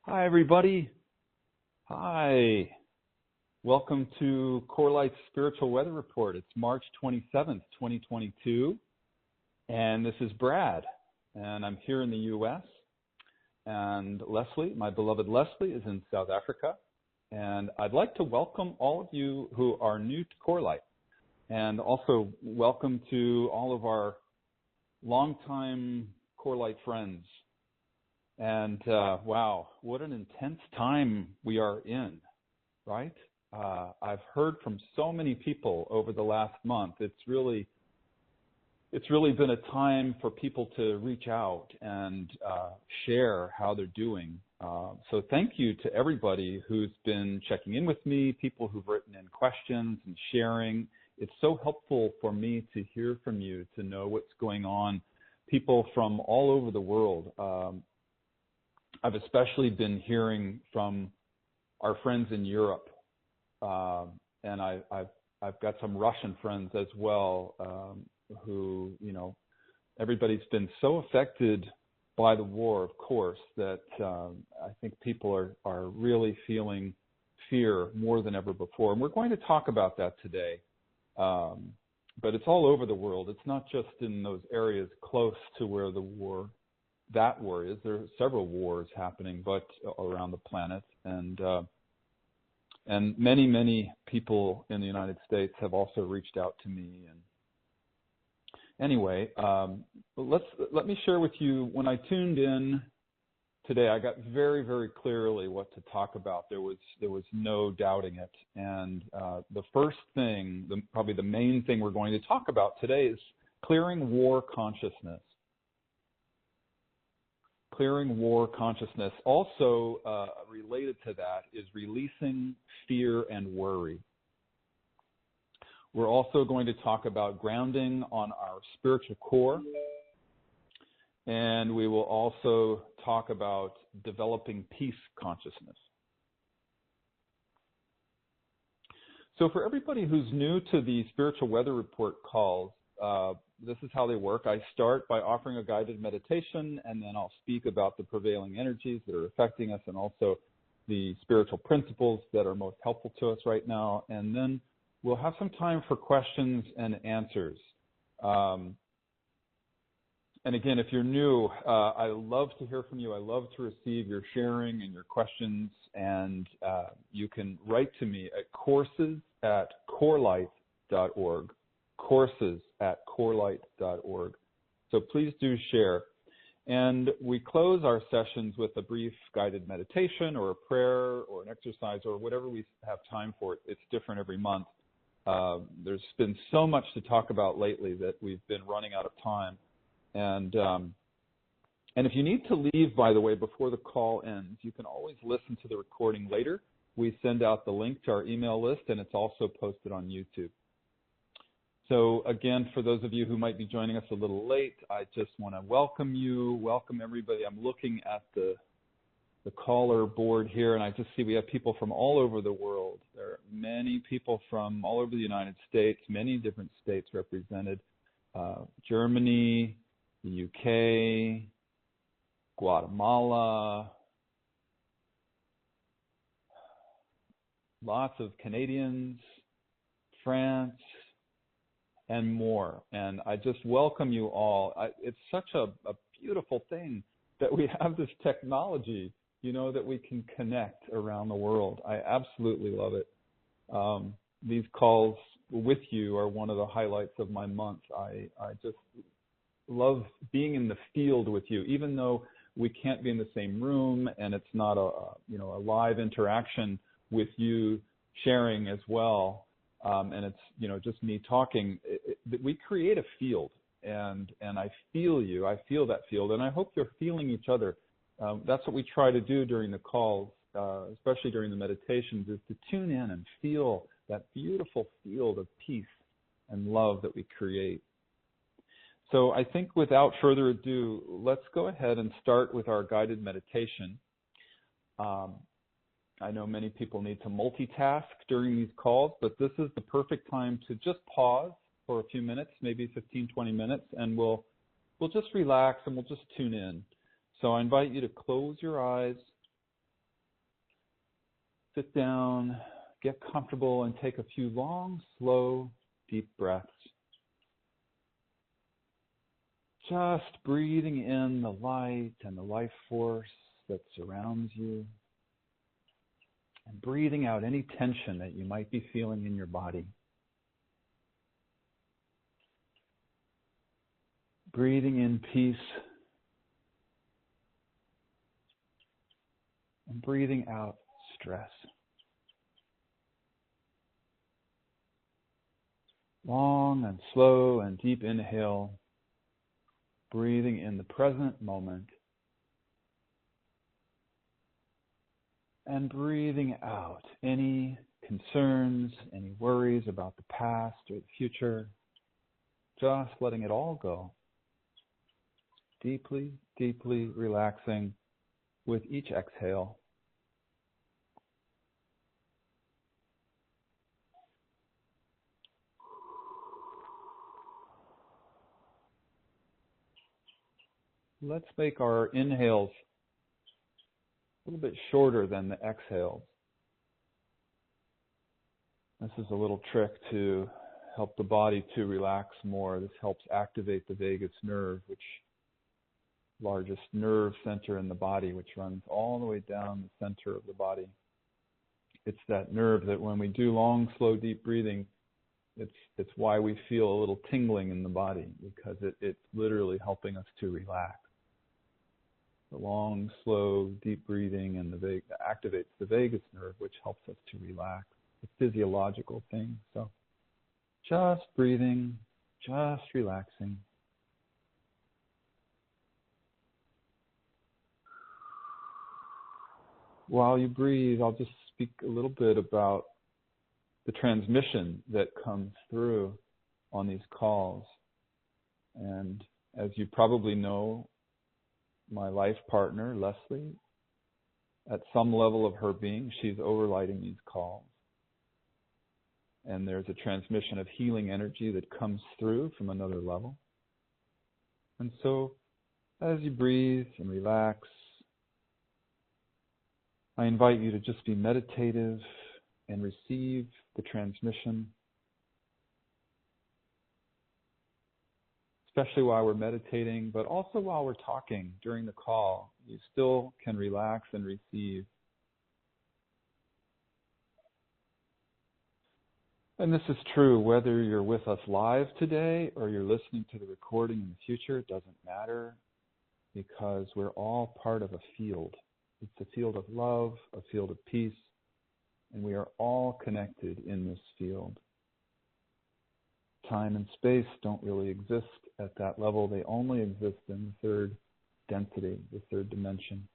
Hi, everybody. Hi. Welcome to CoreLight's Spiritual Weather Report. It's March 27th, 2022, and this is Brad, and I'm here in the U.S., and Leslie, my beloved Leslie, is in South Africa, and I'd like to welcome all of you who are new to CoreLight, and also welcome to all of our longtime CoreLight friends. And wow, what an intense time we are in, right? I've heard from so many people over the last month. It's really been a time for people to reach out and share how they're doing. So thank you to everybody who's been checking in with me, people who've written in questions and sharing. It's so helpful for me to hear from you, to know what's going on. People from all over the world. I've especially been hearing from our friends in Europe, and I've got some Russian friends as well, who, everybody's been so affected by the war, of course, that I think people are really feeling fear more than ever before. And we're going to talk about that today, but it's all over the world. It's not just in those areas close to where that war is. There are several wars happening, but around the planet, and many people in the United States have also reached out to me. And anyway, let me share with you. When I tuned in today, I got very clearly what to talk about. There was no doubting it. And the first thing, probably the main thing we're going to talk about today is clearing war consciousness. Clearing war consciousness. Also related to that is releasing fear and worry. We're also going to talk about grounding on our spiritual core. And we will also talk about developing peace consciousness. So for everybody who's new to the Spiritual Weather Report calls, this is how they work. I start by offering a guided meditation, and then I'll speak about the prevailing energies that are affecting us and also the spiritual principles that are most helpful to us right now. And then we'll have some time for questions and answers. And again, if you're new, I love to hear from you. I love to receive your sharing and your questions. And you can write to me at courses@corelight.org. courses@corelight.org. So please do share. And we close our sessions with a brief guided meditation or a prayer or an exercise or whatever we have time for. It's different every month. There's been so much to talk about lately that we've been running out of time. And if you need to leave, by the way, before the call ends, you can always listen to the recording later. We send out the link to our email list, and it's also posted on YouTube. So again, for those of you who might be joining us a little late, I just want to welcome you, welcome everybody. I'm looking at the caller board here, and I just see we have people from all over the world. There are many people from all over the United States, many different states represented, Germany, the UK, Guatemala, lots of Canadians, France, and more. And I just welcome you all. It's such a beautiful thing that we have this technology, that we can connect around the world. I absolutely love it. These calls with you are one of the highlights of my month. I just love being in the field with you, even though we can't be in the same room and it's not a live interaction with you sharing as well. And it's, just me talking. We create a field, and I feel you. I feel that field, and I hope you're feeling each other. That's what we try to do during the calls, especially during the meditations, is to tune in and feel that beautiful field of peace and love that we create. So I think without further ado, let's go ahead and start with our guided meditation. I know many people need to multitask during these calls, but this is the perfect time to just pause for a few minutes, maybe 15, 20 minutes, and we'll just relax and we'll just tune in. So I invite you to close your eyes sit down, get comfortable, and take a few long, slow, deep breaths. Just breathing in the light and the life force that surrounds you, and breathing out any tension that you might be feeling in your body. Breathing in peace and breathing out stress. Long and slow and deep inhale, breathing in the present moment, and breathing out any concerns, any worries about the past or the future, just letting it all go. Deeply, deeply relaxing with each exhale. Let's make our inhales a little bit shorter than the exhales. This is a little trick to help the body to relax more. This helps activate the vagus nerve, which largest nerve center in the body, which runs all the way down the center of the body. It's that nerve that when we do long, slow, deep breathing, it's why we feel a little tingling in the body, because it's literally helping us to relax. The long, slow, deep breathing and activates the vagus nerve, which helps us to relax. It's a physiological thing. So just breathing, just relaxing. While you breathe, I'll just speak a little bit about the transmission that comes through on these calls. And as you probably know, my life partner, Leslie, at some level of her being, she's overlighting these calls. And there's a transmission of healing energy that comes through from another level. And so, as you breathe and relax, I invite you to just be meditative and receive the transmission, especially while we're meditating, but also while we're talking during the call. You still can relax and receive. And this is true whether you're with us live today or you're listening to the recording in the future. It doesn't matter, because we're all part of a field. It's a field of love, a field of peace, and we are all connected in this field. Time and space don't really exist at that level. They only exist in the third density, the third dimension.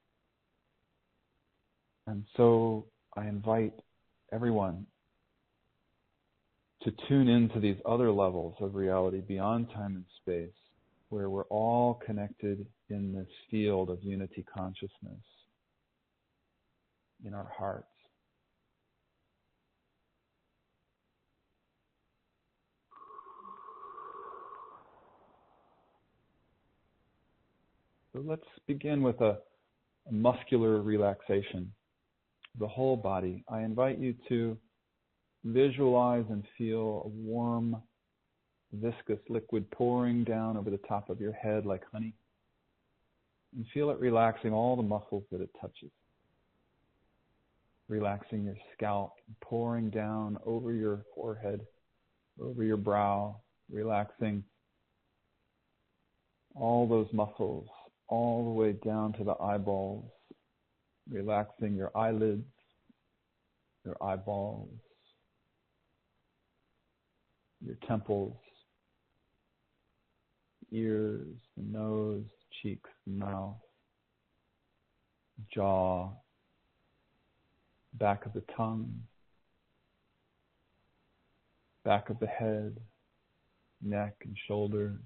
And so I invite everyone to tune into these other levels of reality beyond time and space, where we're all connected in this field of unity consciousness in our hearts. So let's begin with a muscular relaxation. The whole body. I invite you to visualize and feel a warm, viscous liquid pouring down over the top of your head like honey. And feel it relaxing all the muscles that it touches. Relaxing your scalp, pouring down over your forehead, over your brow, relaxing all those muscles, all the way down to the eyeballs, relaxing your eyelids, your eyeballs, your temples, ears, the nose, cheeks, mouth, jaw, back of the tongue, back of the head, neck and shoulders.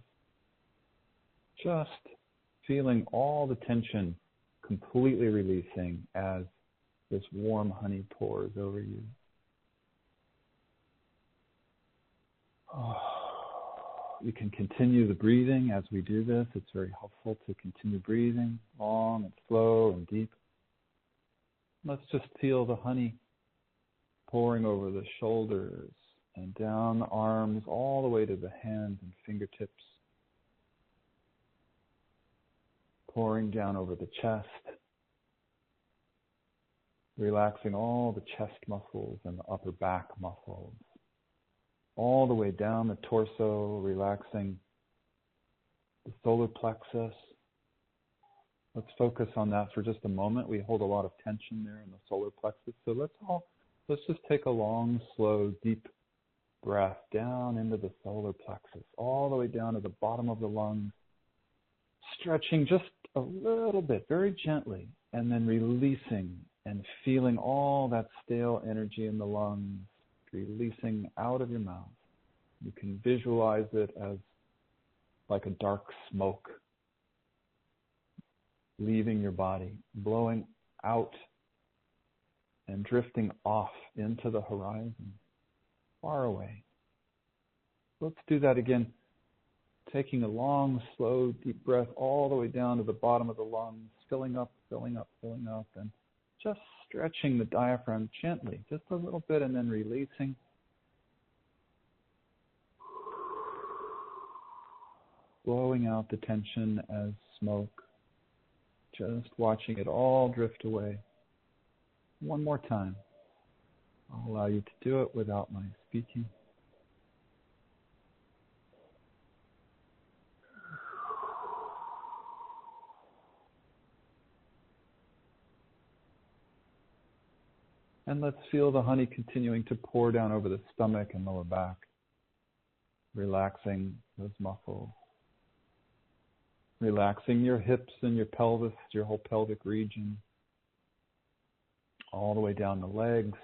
Just feeling all the tension completely releasing as this warm honey pours over you. You can continue the breathing as we do this. It's very helpful to continue breathing long and slow and deep. Let's just feel the honey pouring over the shoulders and down the arms all the way to the hands and fingertips, pouring down over the chest, relaxing all the chest muscles and the upper back muscles, all the way down the torso, relaxing the solar plexus. Let's focus on that for just a moment. We hold a lot of tension there in the solar plexus. So let's just take a long, slow, deep breath down into the solar plexus, all the way down to the bottom of the lungs, stretching just a little bit, very gently, and then releasing and feeling all that stale energy in the lungs, releasing out of your mouth. You can visualize it as like a dark smoke leaving your body, blowing out and drifting off into the horizon, far away. Let's do that again, taking a long, slow, deep breath all the way down to the bottom of the lungs, filling up, and just stretching the diaphragm gently, just a little bit, and then releasing. Blowing out the tension as smoke, just watching it all drift away. One more time. I'll allow you to do it without my speaking. And let's feel the honey continuing to pour down over the stomach and lower back, relaxing those muscles. Relaxing your hips and your pelvis, your whole pelvic region, all the way down the legs,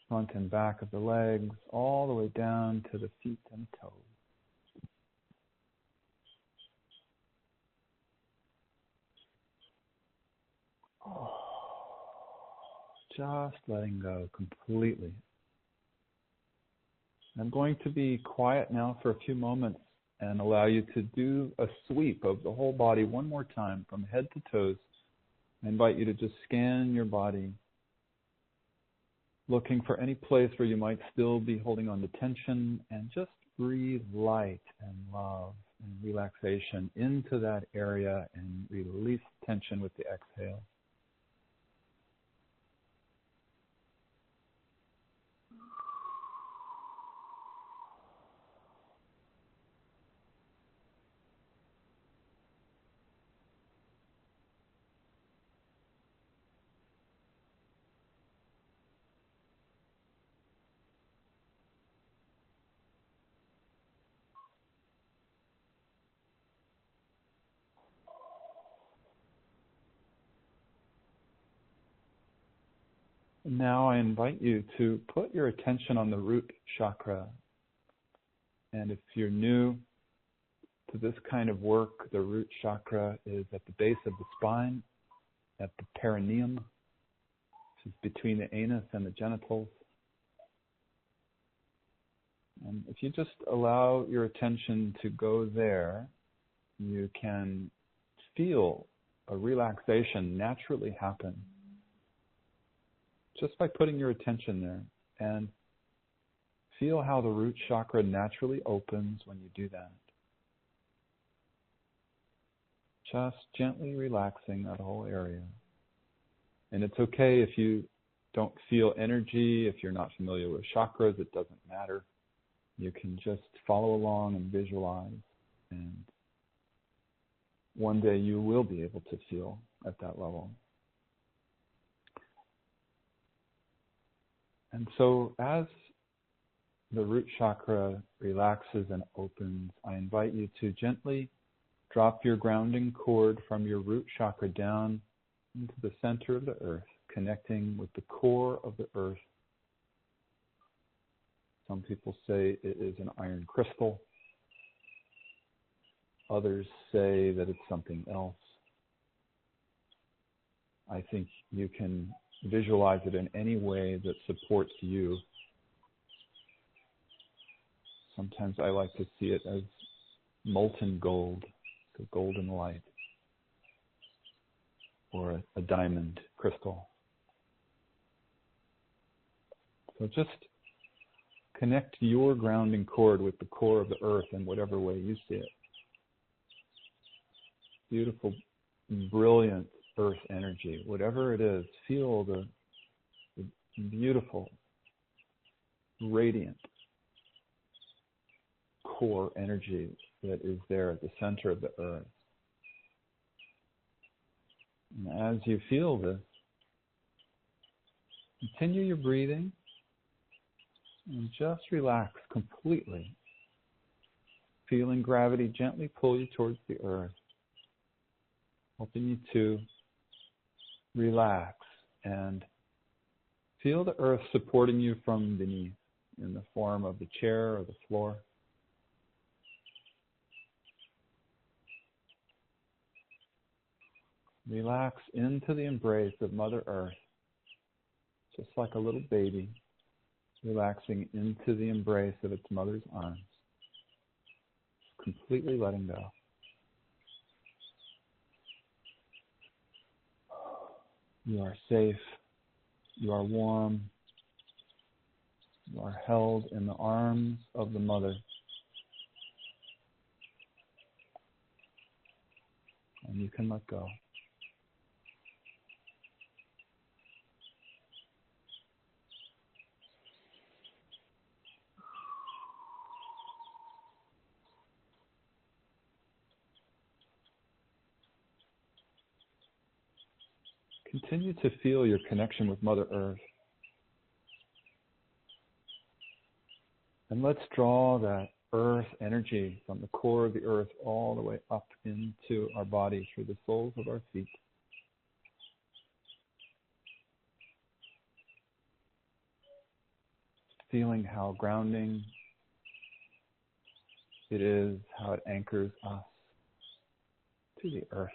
front and back of the legs, all the way down to the feet and toes. Just letting go completely. I'm going to be quiet now for a few moments and allow you to do a sweep of the whole body one more time from head to toes. I invite you to just scan your body, looking for any place where you might still be holding on to tension, and just breathe light and love and relaxation into that area and release tension with the exhale. Now I invite you to put your attention on the root chakra. And if you're new to this kind of work, the root chakra is at the base of the spine, at the perineum, which is between the anus and the genitals. And if you just allow your attention to go there, you can feel a relaxation naturally happen just by putting your attention there, and feel how the root chakra naturally opens when you do that. Just gently relaxing that whole area. And it's okay if you don't feel energy, if you're not familiar with chakras, it doesn't matter. You can just follow along and visualize, and one day you will be able to feel at that level. And so as the root chakra relaxes and opens, I invite you to gently drop your grounding cord from your root chakra down into the center of the earth, connecting with the core of the earth. Some people say it is an iron crystal. Others say that it's something else. I think you can visualize it in any way that supports you. Sometimes I like to see it as molten gold, the golden light, or a diamond crystal. So just connect your grounding cord with the core of the earth in whatever way you see it. Beautiful, brilliant earth energy. Whatever it is, feel the beautiful, radiant core energy that is there at the center of the earth. And as you feel this, continue your breathing and just relax completely, feeling gravity gently pull you towards the earth, helping you to relax and feel the earth supporting you from beneath in the form of the chair or the floor. Relax into the embrace of Mother Earth, just like a little baby relaxing into the embrace of its mother's arms, completely letting go. You are safe, you are warm, you are held in the arms of the mother. And you can let go. Continue to feel your connection with Mother Earth. And let's draw that earth energy from the core of the earth all the way up into our body through the soles of our feet. Feeling how grounding it is, how it anchors us to the earth.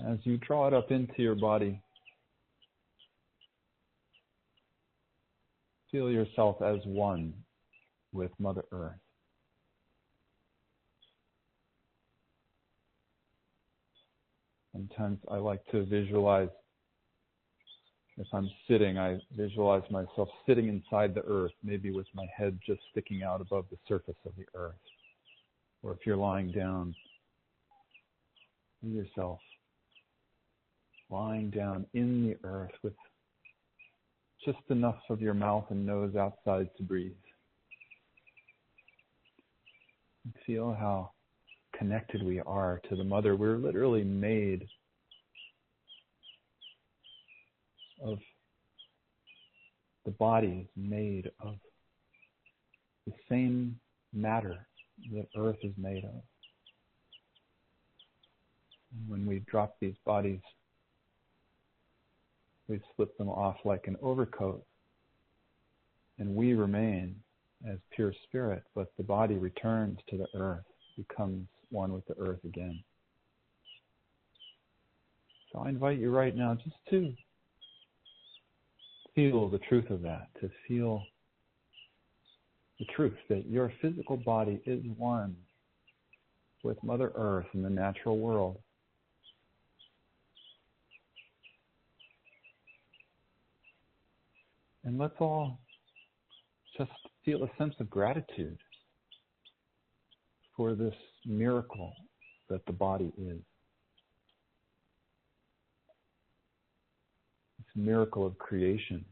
As you draw it up into your body, feel yourself as one with Mother Earth. Sometimes I like to visualize, if I'm sitting, I visualize myself sitting inside the earth, maybe with my head just sticking out above the surface of the earth. Or if you're lying down, see yourself lying down in the earth with just enough of your mouth and nose outside to breathe. And feel how connected we are to the mother. We're literally made of, the body is made of the same matter that earth is made of. And when we drop these bodies, we slip them off like an overcoat, and we remain as pure spirit, but the body returns to the earth, becomes one with the earth again. So I invite you right now just to feel the truth of that, to feel the truth that your physical body is one with Mother Earth and the natural world. And let's all just feel a sense of gratitude for this miracle that the body is. This miracle of creation.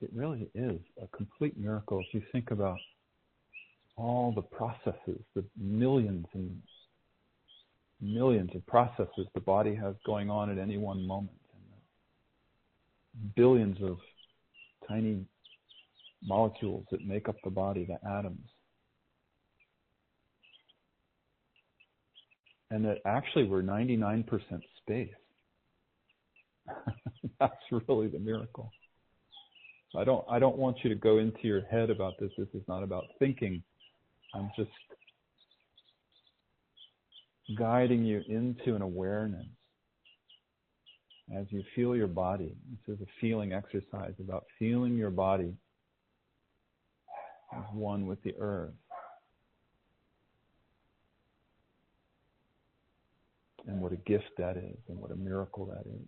It really is a complete miracle if you think about all the processes, the millions and millions of processes the body has going on at any one moment. Billions of tiny molecules that make up the body, the atoms. And that actually we're 99% space. That's really the miracle. I don't want you to go into your head about this. This is not about thinking. I'm just guiding you into an awareness. As you feel your body, this is a feeling exercise about feeling your body as one with the earth. And what a gift that is, and what a miracle that is.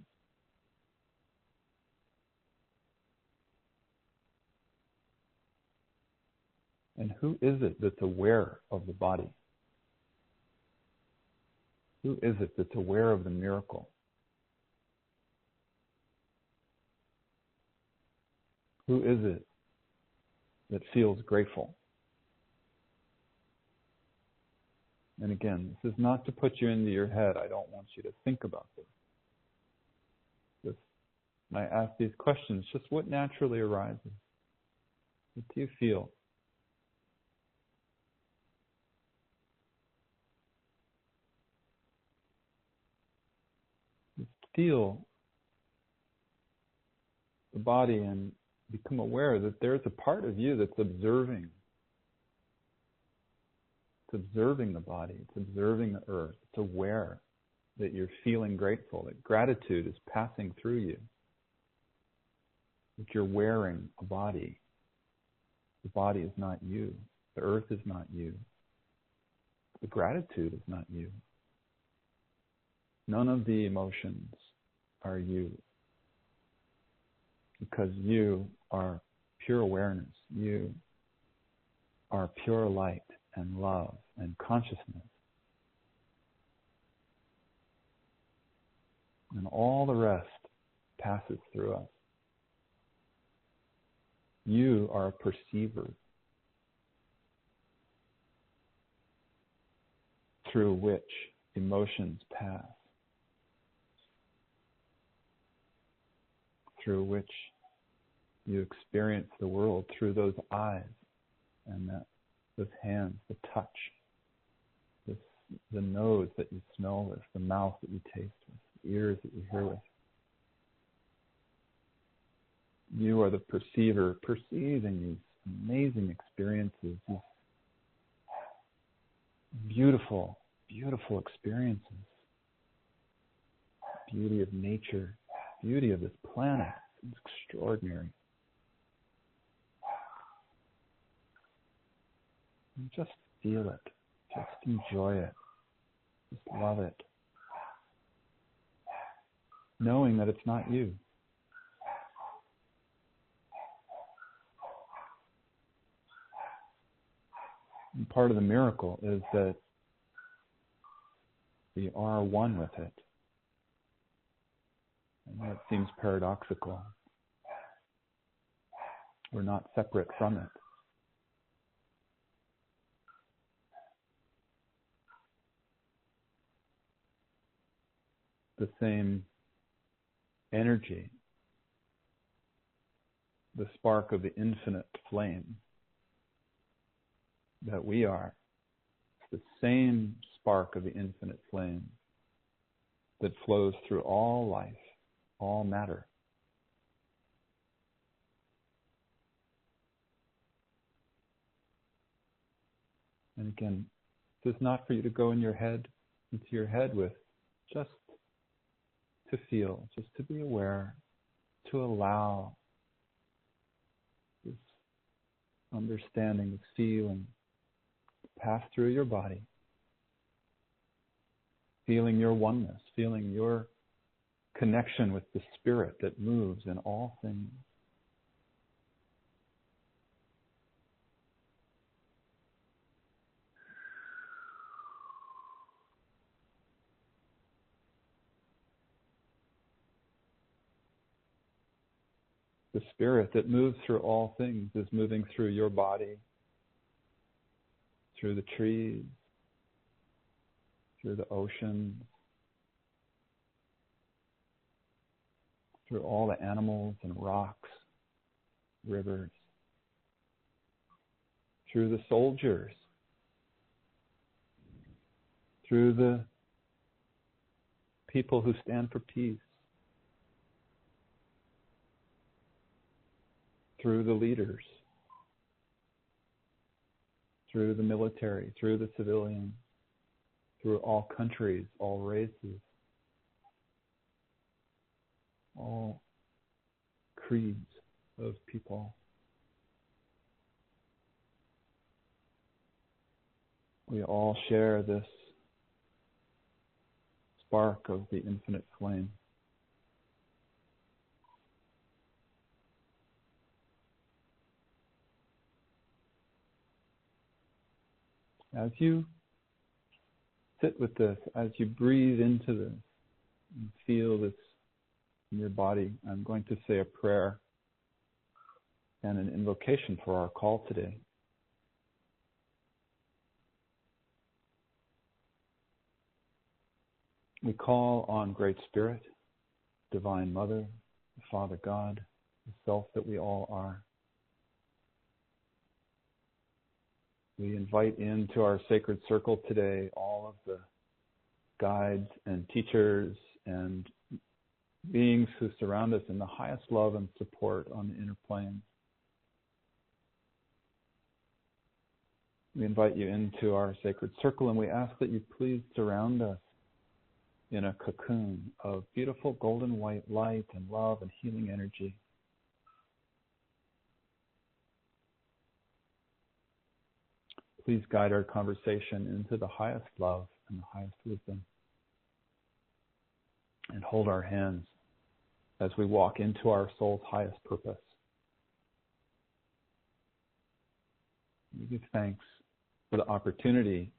And who is it that's aware of the body? Who is it that's aware of the miracle? Who is it that feels grateful? And again, this is not to put you into your head. I don't want you to think about this. Just, I ask these questions, just what naturally arises. What do you feel? Just feel the body and become aware that there's a part of you that's observing. It's observing the body. It's observing the earth. It's aware that you're feeling grateful, that gratitude is passing through you, that you're wearing a body. The body is not you. The earth is not you. The gratitude is not you. None of the emotions are you, because you are pure awareness. You are pure light and love and consciousness. And all the rest passes through us. You are a perceiver through which emotions pass, through which you experience the world, through those eyes and those hands, the touch, the nose that you smell with, the mouth that you taste with, the ears that you hear with. You are the perceiver, perceiving these amazing experiences, these beautiful, beautiful experiences. Beauty of nature, beauty of this planet. It's extraordinary. And just feel it. Just enjoy it. Just love it. Knowing that it's not you. And part of the miracle is that we are one with it. I know it seems paradoxical. We're not separate from it. The same energy, the spark of the infinite flame that we are, it's the same spark of the infinite flame that flows through all life, all matter. And again, this is not for you to go into your head with just to feel, just to be aware, to allow this understanding, this feeling to pass through your body, feeling your oneness, feeling your connection with the spirit that moves in all things. The spirit that moves through all things is moving through your body, through the trees, through the ocean, through all the animals and rocks, rivers, through the soldiers, through the people who stand for peace, through the leaders, through the military, through the civilians, through all countries, all races, all creeds of people. We all share this spark of the infinite flame. as you sit with this, as you breathe into this and feel this in your body, I'm going to say a prayer and an invocation for our call today. We call on Great Spirit, Divine Mother, the Father God, the Self that we all are. We invite into our sacred circle today all of the guides and teachers and beings who surround us in the highest love and support on the inner plane. We invite you into our sacred circle, and we ask that you please surround us in a cocoon of beautiful golden white light and love and healing energy. Please guide our conversation into the highest love and the highest wisdom. And hold our hands as we walk into our soul's highest purpose. We give thanks for the opportunity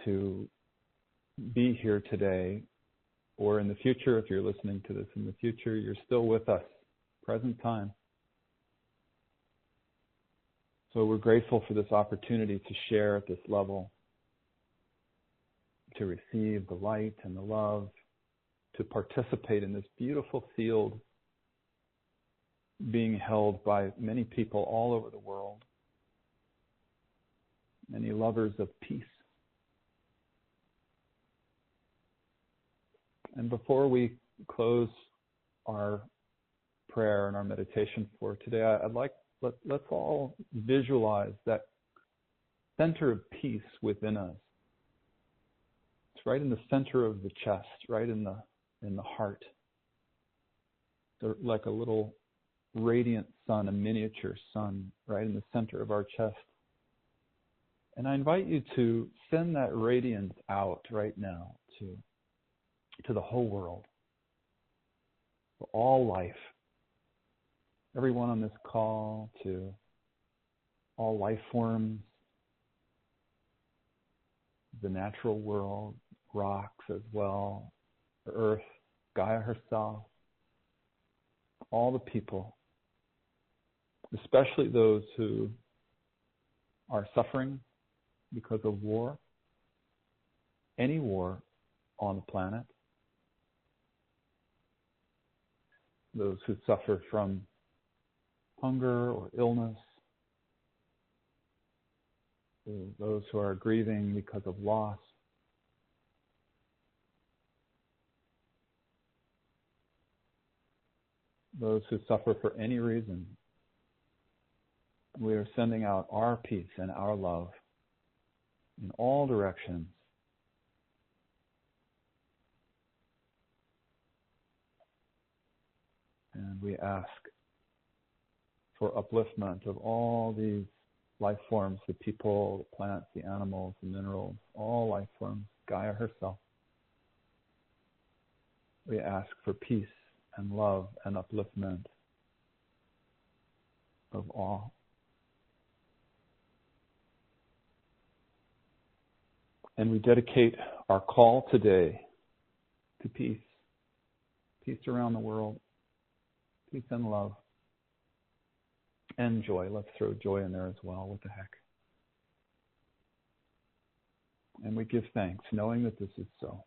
to be here today, or in the future. If you're listening to this in the future, you're still with us, present time. So we're grateful for this opportunity to share at this level, to receive the light and the love, to participate in this beautiful field being held by many people all over the world, many lovers of peace. And before we close our prayer and our meditation for today, let's all visualize that center of peace within us. It's right in the center of the chest, right in the heart. So like a little radiant sun, a miniature sun, right in the center of our chest. And I invite you to send that radiance out right now to the whole world, to all life, everyone on this call, to all life forms, the natural world, rocks as well, the earth, Gaia herself, all the people, especially those who are suffering because of war, any war on the planet, those who suffer from hunger or illness, those who are grieving because of loss, those who suffer for any reason. We are sending out our peace and our love in all directions. And we ask for upliftment of all these life forms, the people, the plants, the animals, the minerals, all life forms, Gaia herself. We ask for peace and love and upliftment of all. And we dedicate our call today to peace. Peace around the world. Peace and love. And joy. Let's throw joy in there as well. What the heck? And we give thanks, knowing that this is so.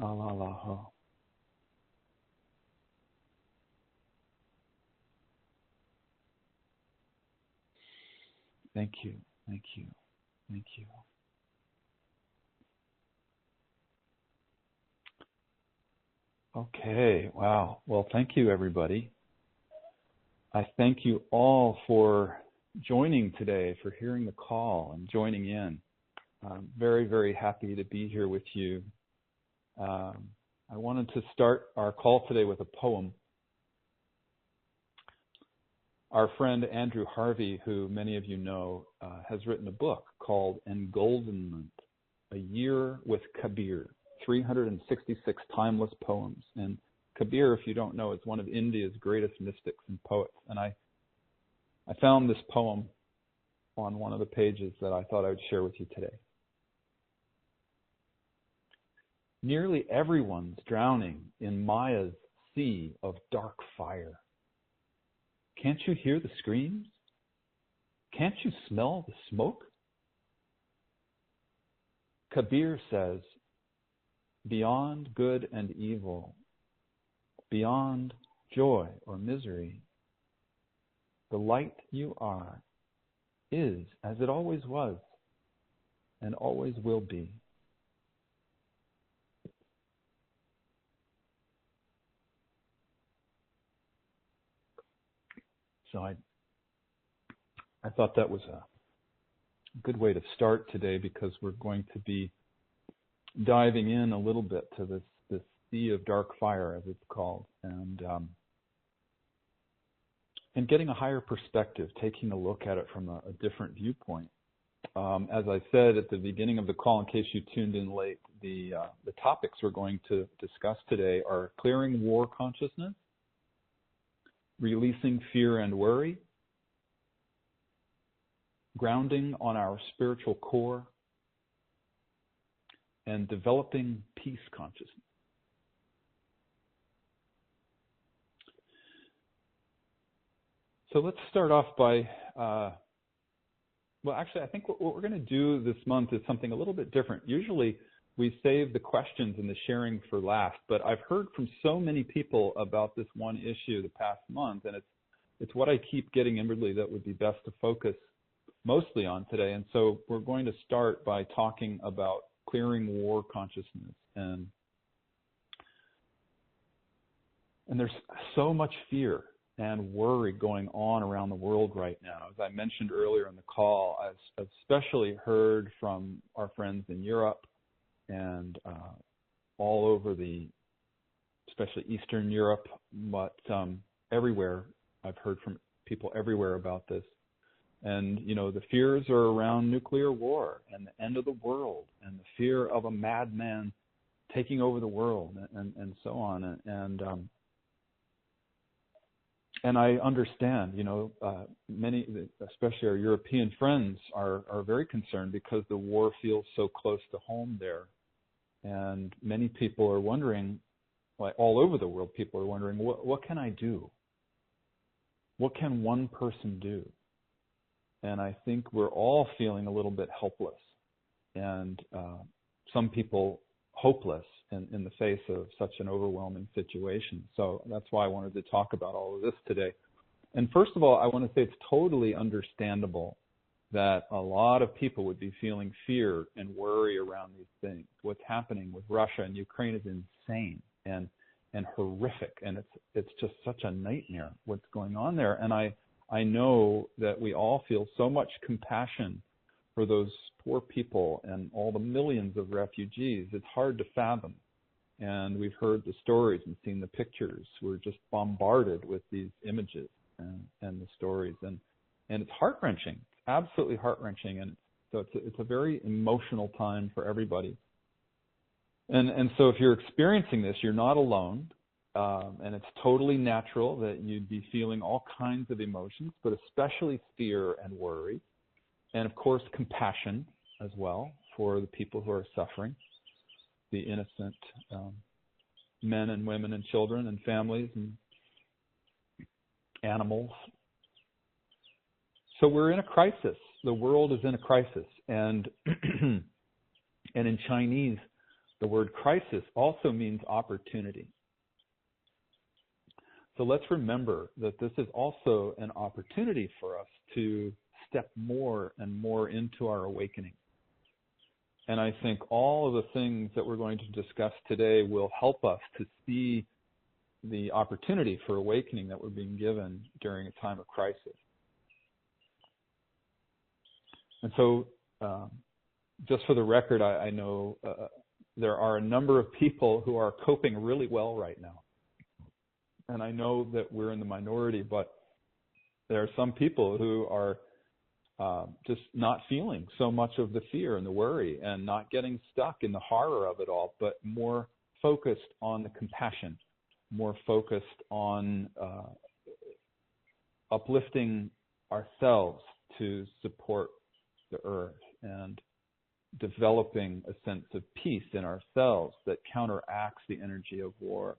Allah. Thank you. Thank you. Thank you. Okay. Wow. Well, thank you, everybody. I thank you all for joining today, for hearing the call and joining in. I'm very, very happy to be here with you. I wanted to start our call today with a poem. Our friend Andrew Harvey, who many of you know, has written a book called Engoldenment, A Year with Kabir, 366 timeless poems. And Kabir, if you don't know, is one of India's greatest mystics and poets. And I I found this poem on one of the pages that I thought I would share with you today. Nearly everyone's drowning in Maya's sea of dark fire. Can't you hear the screams? Can't you smell the smoke? Kabir says, beyond good and evil, beyond joy or misery, the light you are is as it always was and always will be. So I thought that was a good way to start today, because we're going to be diving in a little bit to this sea of dark fire, as it's called, and getting a higher perspective, taking a look at it from a different viewpoint. As I said at the beginning of the call, in case you tuned in late, the topics we're going to discuss today are clearing war consciousness, releasing fear and worry, grounding on our spiritual core, and developing peace consciousness. So let's start off by, well, actually, I think what we're going to do this month is something a little bit different. Usually we save the questions and the sharing for last, but I've heard from so many people about this one issue the past month, and it's what I keep getting inwardly that would be best to focus mostly on today. And so we're going to start by talking about clearing war consciousness. And there's so much fear and worry going on around the world right now. As I mentioned earlier in the call, I've especially heard from our friends in Europe and all over especially Eastern Europe, but everywhere. I've heard from people everywhere about this. And, the fears are around nuclear war and the end of the world and the fear of a madman taking over the world and so on. And I understand, many, especially our European friends, are very concerned because the war feels so close to home there. And many people are wondering, like all over the world, people are wondering, what can I do? What can one person do? And I think we're all feeling a little bit helpless, and some people hopeless in the face of such an overwhelming situation. So that's why I wanted to talk about all of this today. And first of all, I want to say it's totally understandable that a lot of people would be feeling fear and worry around these things. What's happening with Russia and Ukraine is insane and horrific, and it's just such a nightmare what's going on there. And I know that we all feel so much compassion for those poor people and all the millions of refugees. It's hard to fathom. And we've heard the stories and seen the pictures. We're just bombarded with these images and the stories. And it's heart-wrenching. It's absolutely heart-wrenching. And so it's a very emotional time for everybody. And so if you're experiencing this, you're not alone. And it's totally natural that you'd be feeling all kinds of emotions, but especially fear and worry. And of course, compassion as well for the people who are suffering, the innocent men and women and children and families and animals. So we're in a crisis. The world is in a crisis. And in Chinese, the word crisis also means opportunity. So let's remember that this is also an opportunity for us to step more and more into our awakening. And I think all of the things that we're going to discuss today will help us to see the opportunity for awakening that we're being given during a time of crisis. And so, just for the record, I know there are a number of people who are coping really well right now. And I know that we're in the minority, but there are some people who are just not feeling so much of the fear and the worry and not getting stuck in the horror of it all, but more focused on the compassion, more focused on uplifting ourselves to support the earth and developing a sense of peace in ourselves that counteracts the energy of war.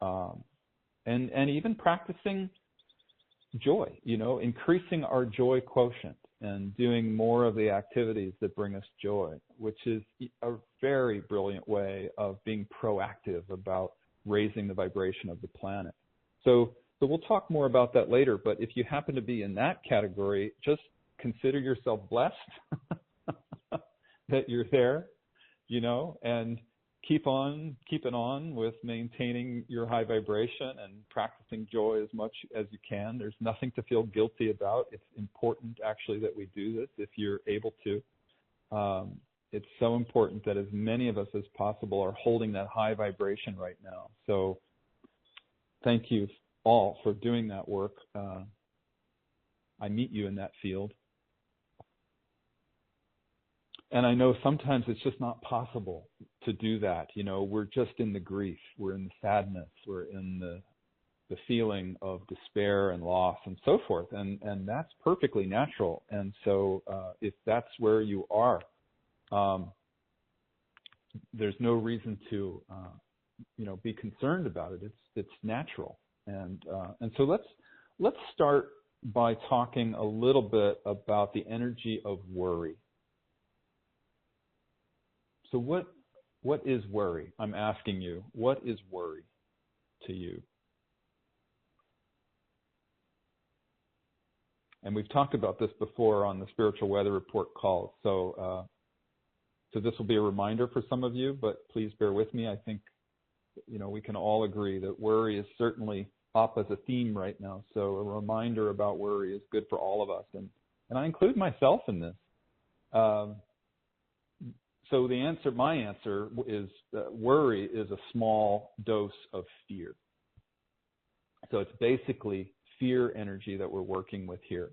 And even practicing joy, increasing our joy quotient and doing more of the activities that bring us joy, which is a very brilliant way of being proactive about raising the vibration of the planet. So we'll talk more about that later, but if you happen to be in that category, just consider yourself blessed that you're there, and keeping on with maintaining your high vibration and practicing joy as much as you can. There's nothing to feel guilty about. It's important, actually, that we do this if you're able to. It's so important that as many of us as possible are holding that high vibration right now. So thank you all for doing that work. I meet you in that field. And I know sometimes it's just not possible to do that. We're just in the grief. We're in the sadness. We're in the feeling of despair and loss and so forth. And that's perfectly natural. And so if that's where you are, there's no reason to, be concerned about it. It's natural. And so let's start by talking a little bit about the energy of worry. So what is worry? I'm asking you, what is worry to you? And we've talked about this before on the Spiritual Weather Report calls. So this will be a reminder for some of you, but please bear with me. I think, we can all agree that worry is certainly up as a theme right now. So a reminder about worry is good for all of us. And I include myself in this. So my answer is worry is a small dose of fear. So it's basically fear energy that we're working with here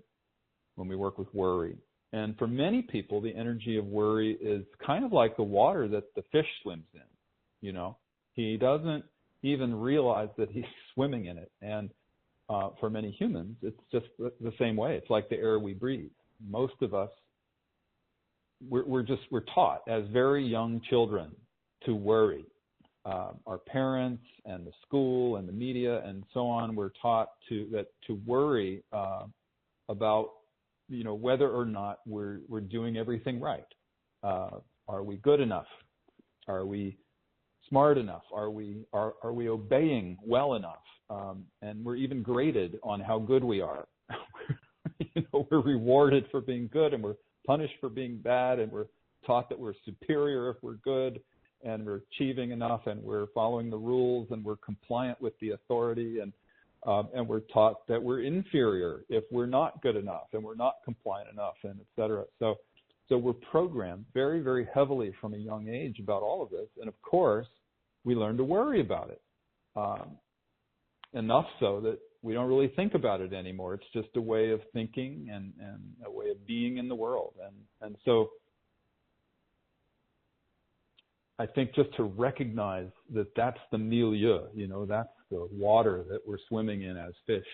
when we work with worry. And for many people, the energy of worry is kind of like the water that the fish swims in. He doesn't even realize that he's swimming in it. And for many humans, it's just the same way. It's like the air we breathe. Most of us, we're taught as very young children to worry. Our parents and the school and the media and so on, we're taught to worry about whether or not we're doing everything right. Are we good enough? Are we smart enough? Are we obeying well enough? And we're even graded on how good we are. We're rewarded for being good, and we're punished for being bad, and we're taught that we're superior if we're good, and we're achieving enough, and we're following the rules, and we're compliant with the authority, and we're taught that we're inferior if we're not good enough, and we're not compliant enough, and et cetera. So we're programmed very, very heavily from a young age about all of this, and of course, we learn to worry about it, enough so that we don't really think about it anymore. It's just a way of thinking and a way of being in the world. And so I think just to recognize that that's the milieu, that's the water that we're swimming in as fish.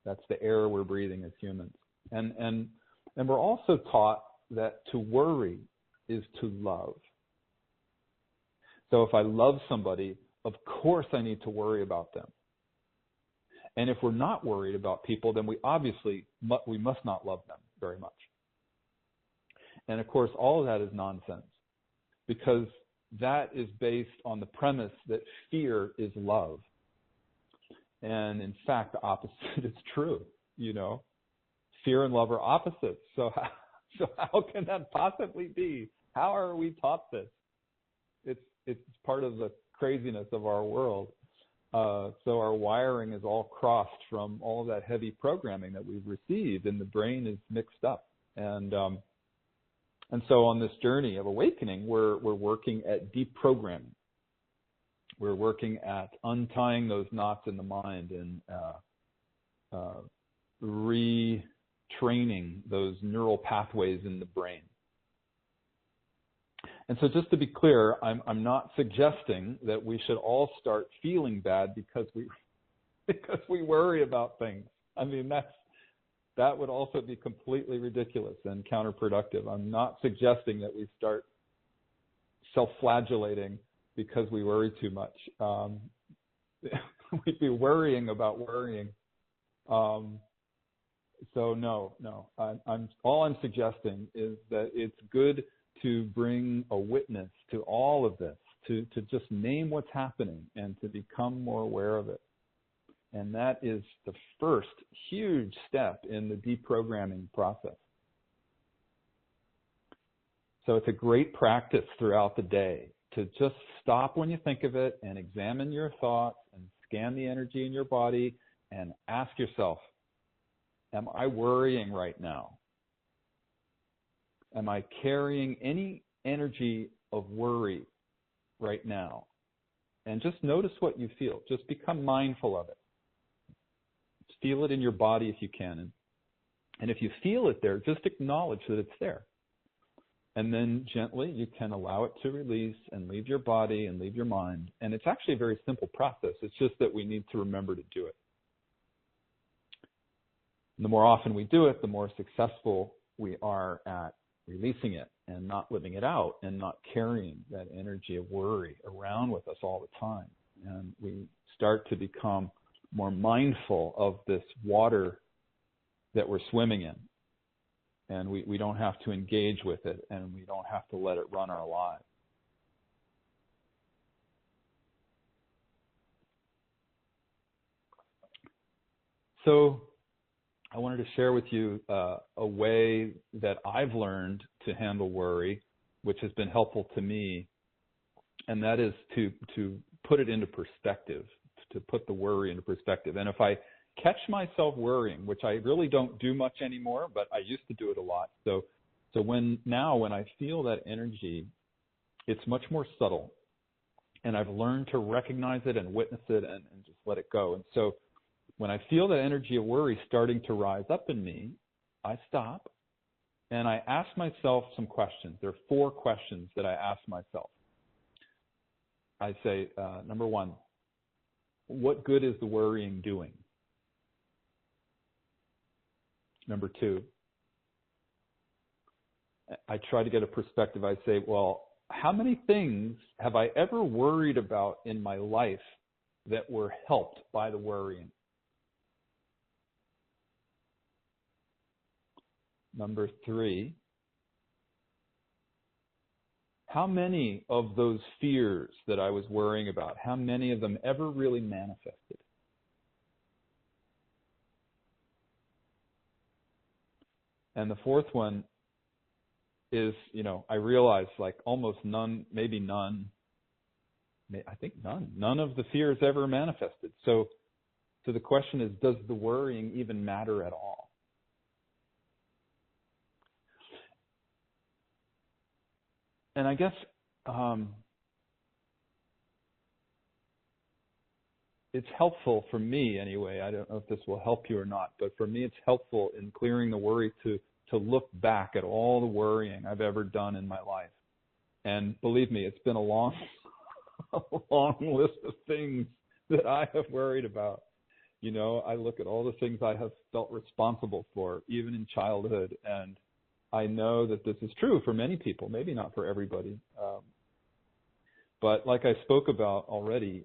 That's the air we're breathing as humans. And we're also taught that to worry is to love. So if I love somebody, of course I need to worry about them. And if we're not worried about people, then we must not love them very much. And of course, all of that is nonsense, because that is based on the premise that fear is love. And in fact, the opposite is true. Fear and love are opposites. So how can that possibly be? How are we taught this? It's part of the craziness of our world. So our wiring is all crossed from all of that heavy programming that we've received, and the brain is mixed up. And so on this journey of awakening, we're working at deprogramming. We're working at untying those knots in the mind and retraining those neural pathways in the brain. And so just to be clear, I'm not suggesting that we should all start feeling bad because we worry about things. I mean, that would also be completely ridiculous and counterproductive. I'm not suggesting that we start self-flagellating because we worry too much. We'd be worrying about worrying. So no. All I'm suggesting is that it's good to bring a witness to all of this, to just name what's happening and to become more aware of it. And that is the first huge step in the deprogramming process. So it's a great practice throughout the day to just stop when you think of it and examine your thoughts and scan the energy in your body and ask yourself, am I worrying right now? Am I carrying any energy of worry right now? And just notice what you feel. Just become mindful of it. Feel it in your body if you can. And if you feel it there, just acknowledge that it's there. And then gently you can allow it to release and leave your body and leave your mind. And it's actually a very simple process. It's just that we need to remember to do it. And the more often we do it, the more successful we are at releasing it and not living it out and not carrying that energy of worry around with us all the time. And we start to become more mindful of this water that we're swimming in. And we don't have to engage with it, and we don't have to let it run our lives. So I wanted to share with you a way that I've learned to handle worry, which has been helpful to me, and that is to put it into perspective, to put the worry into perspective. And if I catch myself worrying, which I really don't do much anymore, but I used to do it a lot. So when I feel that energy, it's much more subtle, and I've learned to recognize it and witness it and just let it go. And so when I feel that energy of worry starting to rise up in me, I stop and I ask myself some questions. There are 4 questions that I ask myself. I say, number 1, what good is the worrying doing? Number 2, I try to get a perspective. I say, well, how many things have I ever worried about in my life that were helped by the worrying? Number 3, how many of those fears that I was worrying about, how many of them ever really manifested? And the 4th one is, I realize like almost none, maybe none, I think none of the fears ever manifested. So the question is, does the worrying even matter at all? And I guess it's helpful for me anyway. I don't know if this will help you or not, but for me it's helpful in clearing the worry to look back at all the worrying I've ever done in my life. And believe me, it's been a long list of things that I have worried about. I look at all the things I have felt responsible for, even in childhood, and I know that this is true for many people, maybe not for everybody. But like I spoke about already,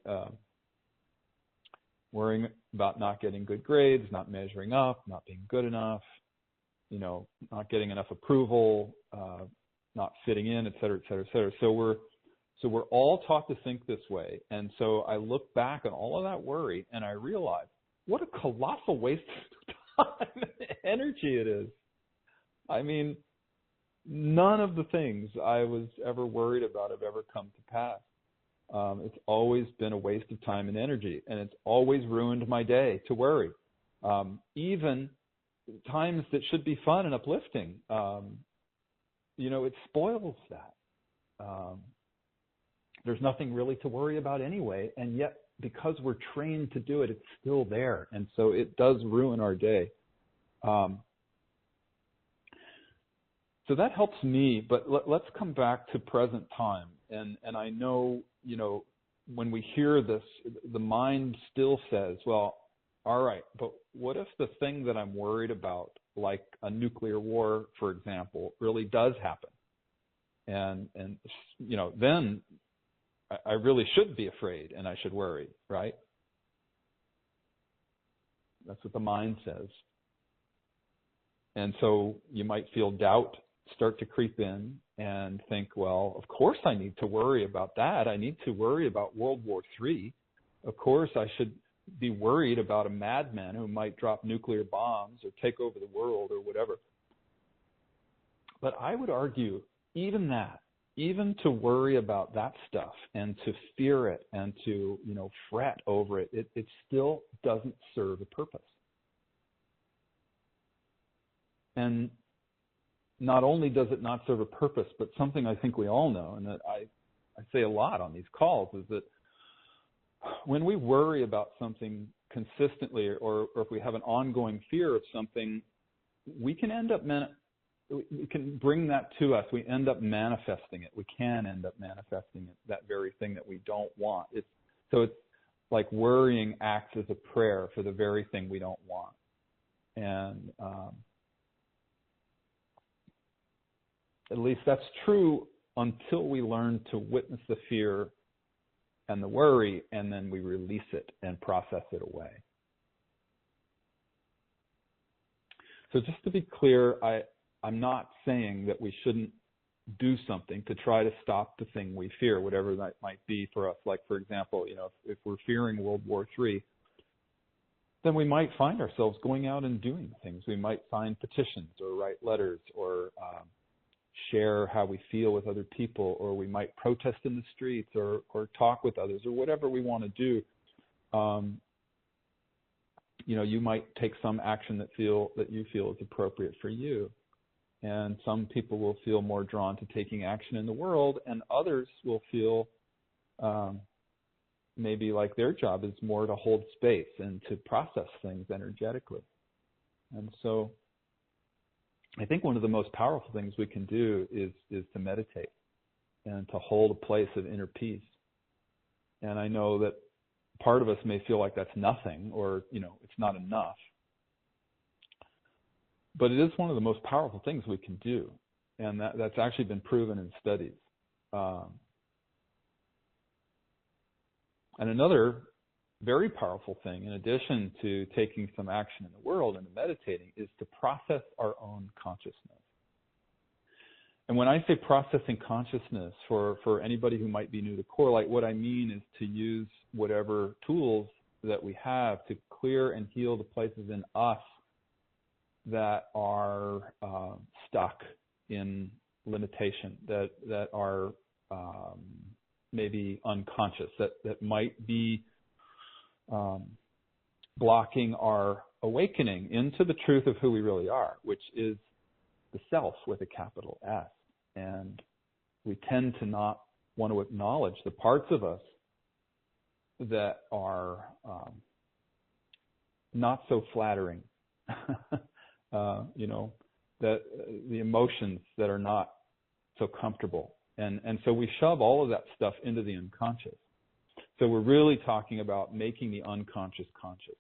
worrying about not getting good grades, not measuring up, not being good enough, not getting enough approval, not fitting in, et cetera, et cetera, et cetera. So we're all taught to think this way. And so I look back on all of that worry and I realize what a colossal waste of time and energy it is. I mean, none of the things I was ever worried about have ever come to pass. It's always been a waste of time and energy, and it's always ruined my day to worry. Even times that should be fun and uplifting, it spoils that. There's nothing really to worry about anyway, and yet because we're trained to do it, it's still there, and so it does ruin our day. So that helps me, but let's come back to present time. And I know, when we hear this, the mind still says, well, all right, but what if the thing that I'm worried about, like a nuclear war, for example, really does happen? And then I really should be afraid and I should worry, right? That's what the mind says. And so you might feel doubt start to creep in and think, well, of course I need to worry about that. I need to worry about World War III. Of course I should be worried about a madman who might drop nuclear bombs or take over the world or whatever. But I would argue even to worry about that stuff and to fear it and to, fret over it, it still doesn't serve a purpose. And not only does it not serve a purpose, but something I think we all know, and that I say a lot on these calls, is that when we worry about something consistently, or if we have an ongoing fear of something, we can end up we can bring that to us. We end up manifesting it. We can end up manifesting it, that very thing that we don't want. So it's like worrying acts as a prayer for the very thing we don't want. And at least that's true until we learn to witness the fear and the worry, and then we release it and process it away. So just to be clear, I'm not saying that we shouldn't do something to try to stop the thing we fear, whatever that might be for us. Like, for example, if we're fearing World War III, then we might find ourselves going out and doing things. We might sign petitions or write letters or share how we feel with other people, or we might protest in the streets or talk with others, or whatever we want to do. You might take some action that you feel is appropriate for you. And some people will feel more drawn to taking action in the world, and others will feel maybe like their job is more to hold space and to process things energetically. And so I think one of the most powerful things we can do is to meditate and to hold a place of inner peace. And I know that part of us may feel like that's nothing, or, it's not enough. But it is one of the most powerful things we can do. And that's actually been proven in studies. And another very powerful thing, in addition to taking some action in the world and meditating, is to process our own consciousness. And when I say processing consciousness, for anybody who might be new to CoreLight, what I mean is to use whatever tools that we have to clear and heal the places in us that are stuck in limitation, that are maybe unconscious, that might be blocking our awakening into the truth of who we really are, which is the self with a capital S. And we tend to not want to acknowledge the parts of us that are not so flattering, that the emotions that are not so comfortable. And so we shove all of that stuff into the unconscious. So we're really talking about making the unconscious conscious.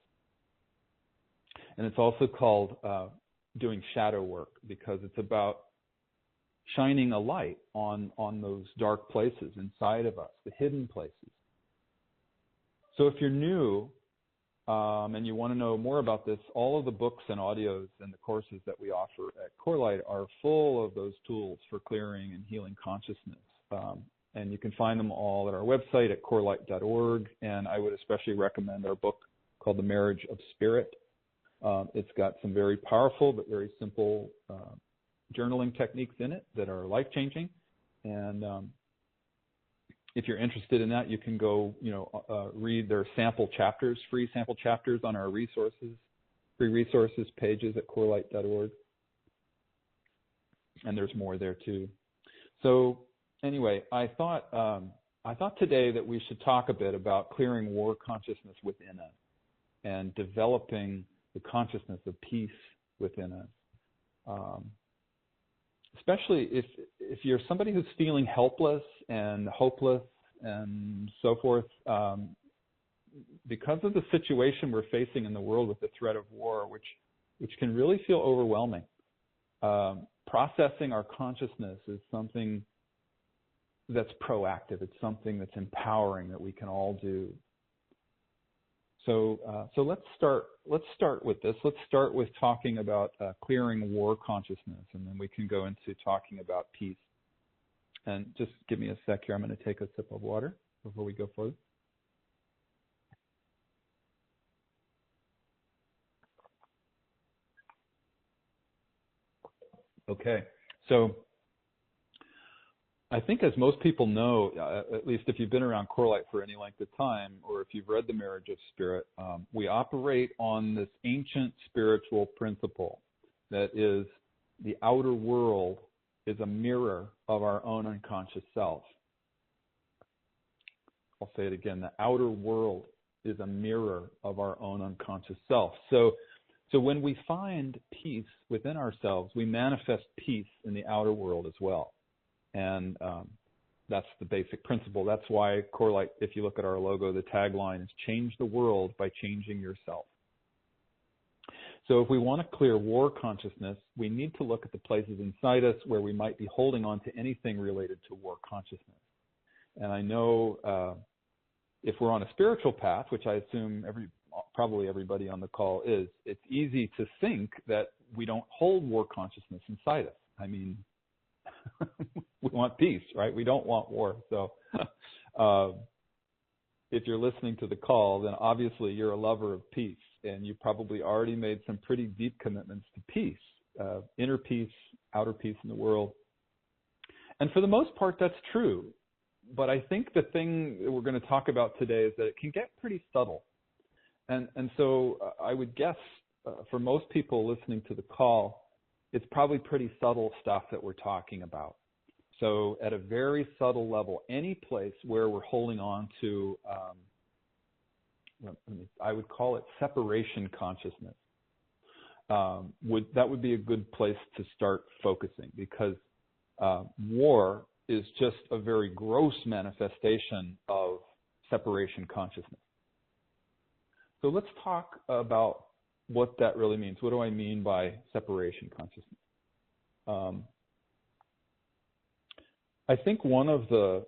And it's also called doing shadow work, because it's about shining a light on those dark places inside of us, the hidden places. So if you're new and you want to know more about this, all of the books and audios and the courses that we offer at CoreLight are full of those tools for clearing and healing consciousness. And you can find them all at our website at corelight.org. And I would especially recommend our book called The Marriage of Spirit. It's got some very powerful but very simple journaling techniques in it that are life-changing. And if you're interested in that, you can go, read their sample chapters, free sample chapters on our free resources pages at corelight.org. And there's more there too. So anyway, I thought today that we should talk a bit about clearing war consciousness within us and developing the consciousness of peace within us. Especially if you're somebody who's feeling helpless and hopeless and so forth, because of the situation we're facing in the world with the threat of war, which can really feel overwhelming, processing our consciousness is something that's proactive. It's something that's empowering that we can all do. So let's start with this. Let's start with talking about clearing war consciousness, and then we can go into talking about peace. And just give me a sec here. I'm going to take a sip of water before we go forward. Okay, so I think as most people know, at least if you've been around CoreLight for any length of time, or if you've read The Marriage of Spirit, we operate on this ancient spiritual principle that is the outer world is a mirror of our own unconscious self. I'll say it again, the outer world is a mirror of our own unconscious self. So when we find peace within ourselves, we manifest peace in the outer world as well. And that's the basic principle. That's why CoreLight, if you look at our logo, the tagline is change the world by changing yourself. So if we want to clear war consciousness, we need to look at the places inside us where we might be holding on to anything related to war consciousness. And I know if we're on a spiritual path, which I assume probably everybody on the call is, it's easy to think that we don't hold war consciousness inside us. I mean, we want peace, right? We don't want war. So if you're listening to the call, then obviously you're a lover of peace, and you probably already made some pretty deep commitments to peace, inner peace, outer peace in the world. And for the most part, that's true. But I think the thing that we're going to talk about today is that it can get pretty subtle. And so I would guess for most people listening to the call, it's probably pretty subtle stuff that we're talking about. So at a very subtle level, any place where we're holding on to, I would call it separation consciousness, that would be a good place to start focusing, because war is just a very gross manifestation of separation consciousness. So let's talk about what that really means. What do I mean by separation consciousness? I think one of the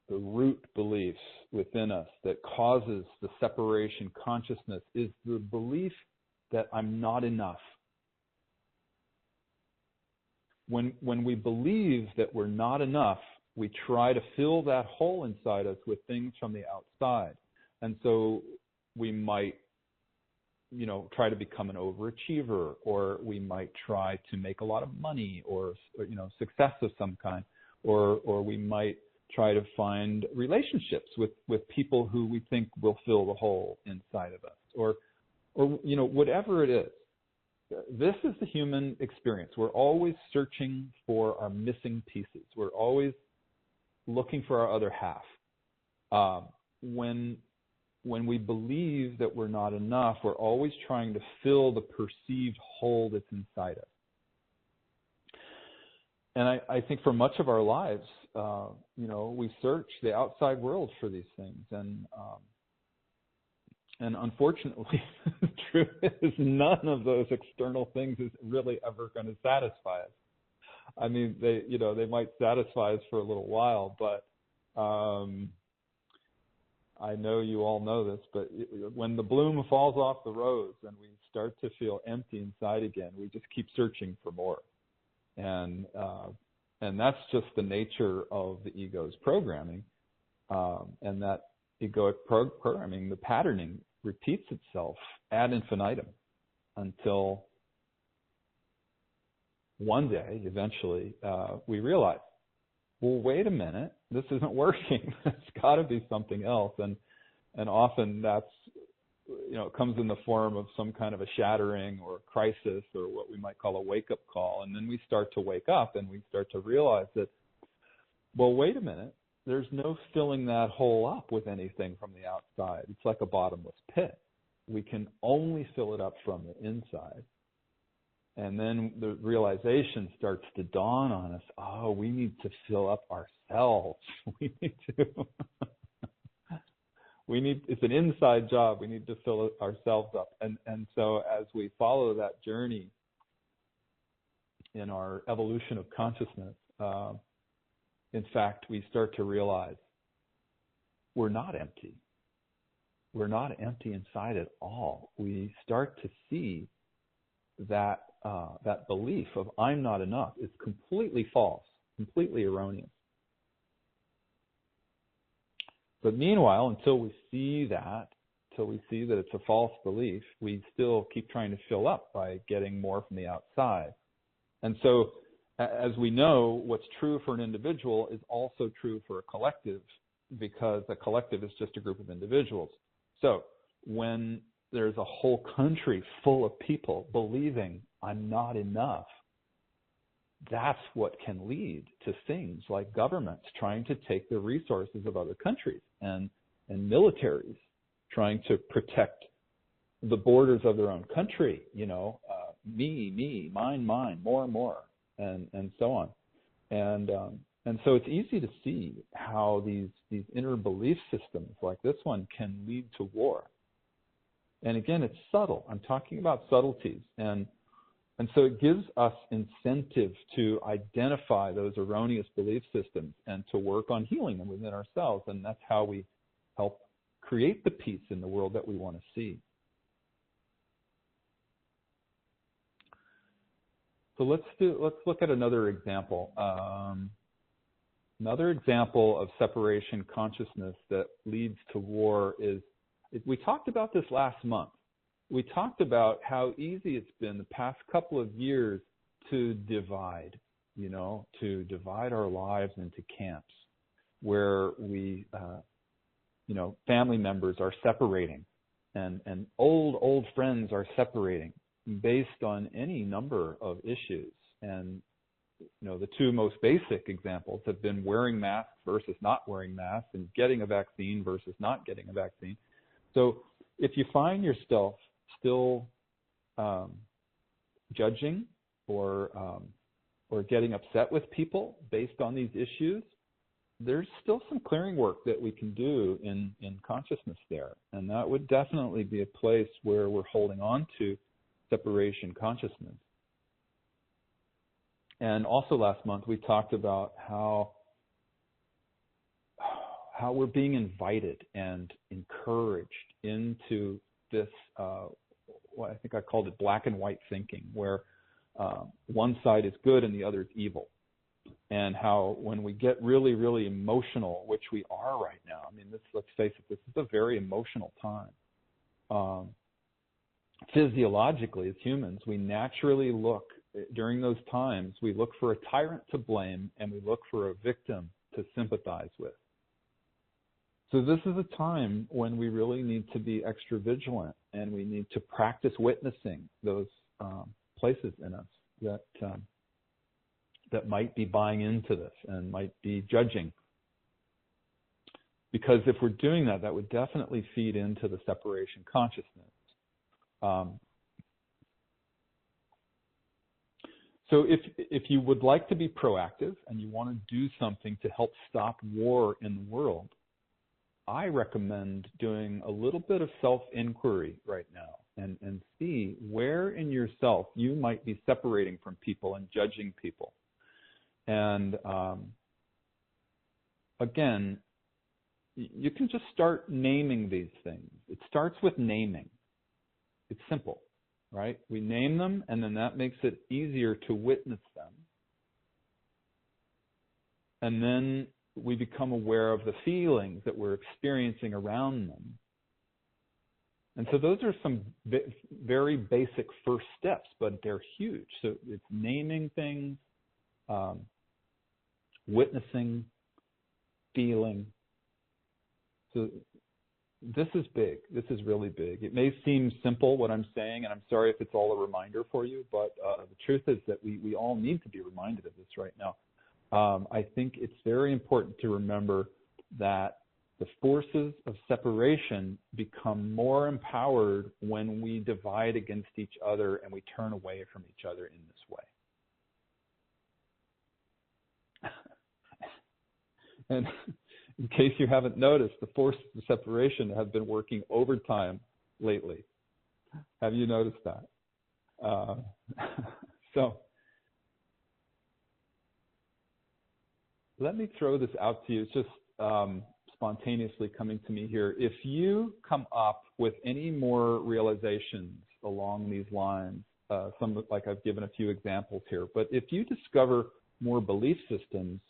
root beliefs within us that causes the separation consciousness is the belief that I'm not enough. When we believe that we're not enough, we try to fill that hole inside us with things from the outside. And so we might, try to become an overachiever, or we might try to make a lot of money, or success of some kind, or we might try to find relationships with people who we think will fill the hole inside of us, or whatever it is. This is the human experience. We're always searching for our missing pieces. We're always looking for our other half. When we believe that we're not enough, we're always trying to fill the perceived hole that's inside us. And I think for much of our lives, we search the outside world for these things. And unfortunately, the truth is none of those external things is really ever going to satisfy us. I mean, they might satisfy us for a little while, but I know you all know this, but when the bloom falls off the rose and we start to feel empty inside again, we just keep searching for more. And that's just the nature of the ego's programming. And that egoic programming, the patterning, repeats itself ad infinitum until one day, eventually, we realize, well, wait a minute, this isn't working. It's got to be something else. And often that's, it comes in the form of some kind of a shattering or a crisis, or what we might call a wake-up call. And then we start to wake up and we start to realize that, well, wait a minute, there's no filling that hole up with anything from the outside. It's like a bottomless pit. We can only fill it up from the inside. And then the realization starts to dawn on us, oh, we need to fill up ourselves. We need to it's an inside job. We need to fill ourselves up. And so as we follow that journey in our evolution of consciousness, in fact, we start to realize we're not empty. We're not empty inside at all. We start to see that that belief of I'm not enough is completely false, completely erroneous. But meanwhile, until we see that it's a false belief, we still keep trying to fill up by getting more from the outside. And so, as we know, what's true for an individual is also true for a collective, because a collective is just a group of individuals. So when there's a whole country full of people believing I'm not enough, that's what can lead to things like governments trying to take the resources of other countries and militaries trying to protect the borders of their own country, me, mine, more, and so on. And so it's easy to see how these inner belief systems like this one can lead to war. And again, it's subtle. I'm talking about subtleties. And so it gives us incentive to identify those erroneous belief systems and to work on healing them within ourselves. And that's how we help create the peace in the world that we want to see. So let's look at another example. Another example of separation consciousness that leads to war is, we talked about this last month. We talked about how easy it's been the past couple of years to divide, to divide our lives into camps where we, family members are separating and old friends are separating based on any number of issues. And, the two most basic examples have been wearing masks versus not wearing masks and getting a vaccine versus not getting a vaccine. So if you find yourself still judging or getting upset with people based on these issues, there's still some clearing work that we can do in consciousness there. And that would definitely be a place where we're holding on to separation consciousness. And also last month we talked about how we're being invited and encouraged into this, what I think I called it black and white thinking, where one side is good and the other is evil. And how when we get really, really emotional, which we are right now, let's face it, this is a very emotional time. Physiologically, as humans, we naturally look, during those times, we look for a tyrant to blame and we look for a victim to sympathize with. So this is a time when we really need to be extra vigilant, and we need to practice witnessing those places in us that might be buying into this and might be judging. Because if we're doing that, that would definitely feed into the separation consciousness. So if you would like to be proactive and you want to do something to help stop war in the world, I recommend doing a little bit of self-inquiry right now and see where in yourself you might be separating from people and judging people. And again, you can just start naming these things. It starts with naming. It's simple, right? We name them, and then that makes it easier to witness them. And then we become aware of the feelings that we're experiencing around them. And so those are some very basic first steps, but they're huge. So it's naming things, witnessing, feeling. So this is big. This is really big. It may seem simple what I'm saying, and I'm sorry if it's all a reminder for you, but the truth is that we all need to be reminded of this right now. I think it's very important to remember that the forces of separation become more empowered when we divide against each other and we turn away from each other in this way. in case you haven't noticed, the forces of separation have been working overtime lately. Have you noticed that? So let me throw this out to you. It's just spontaneously coming to me here. If you come up with any more realizations along these lines, some like I've given a few examples here, but if you discover more belief systems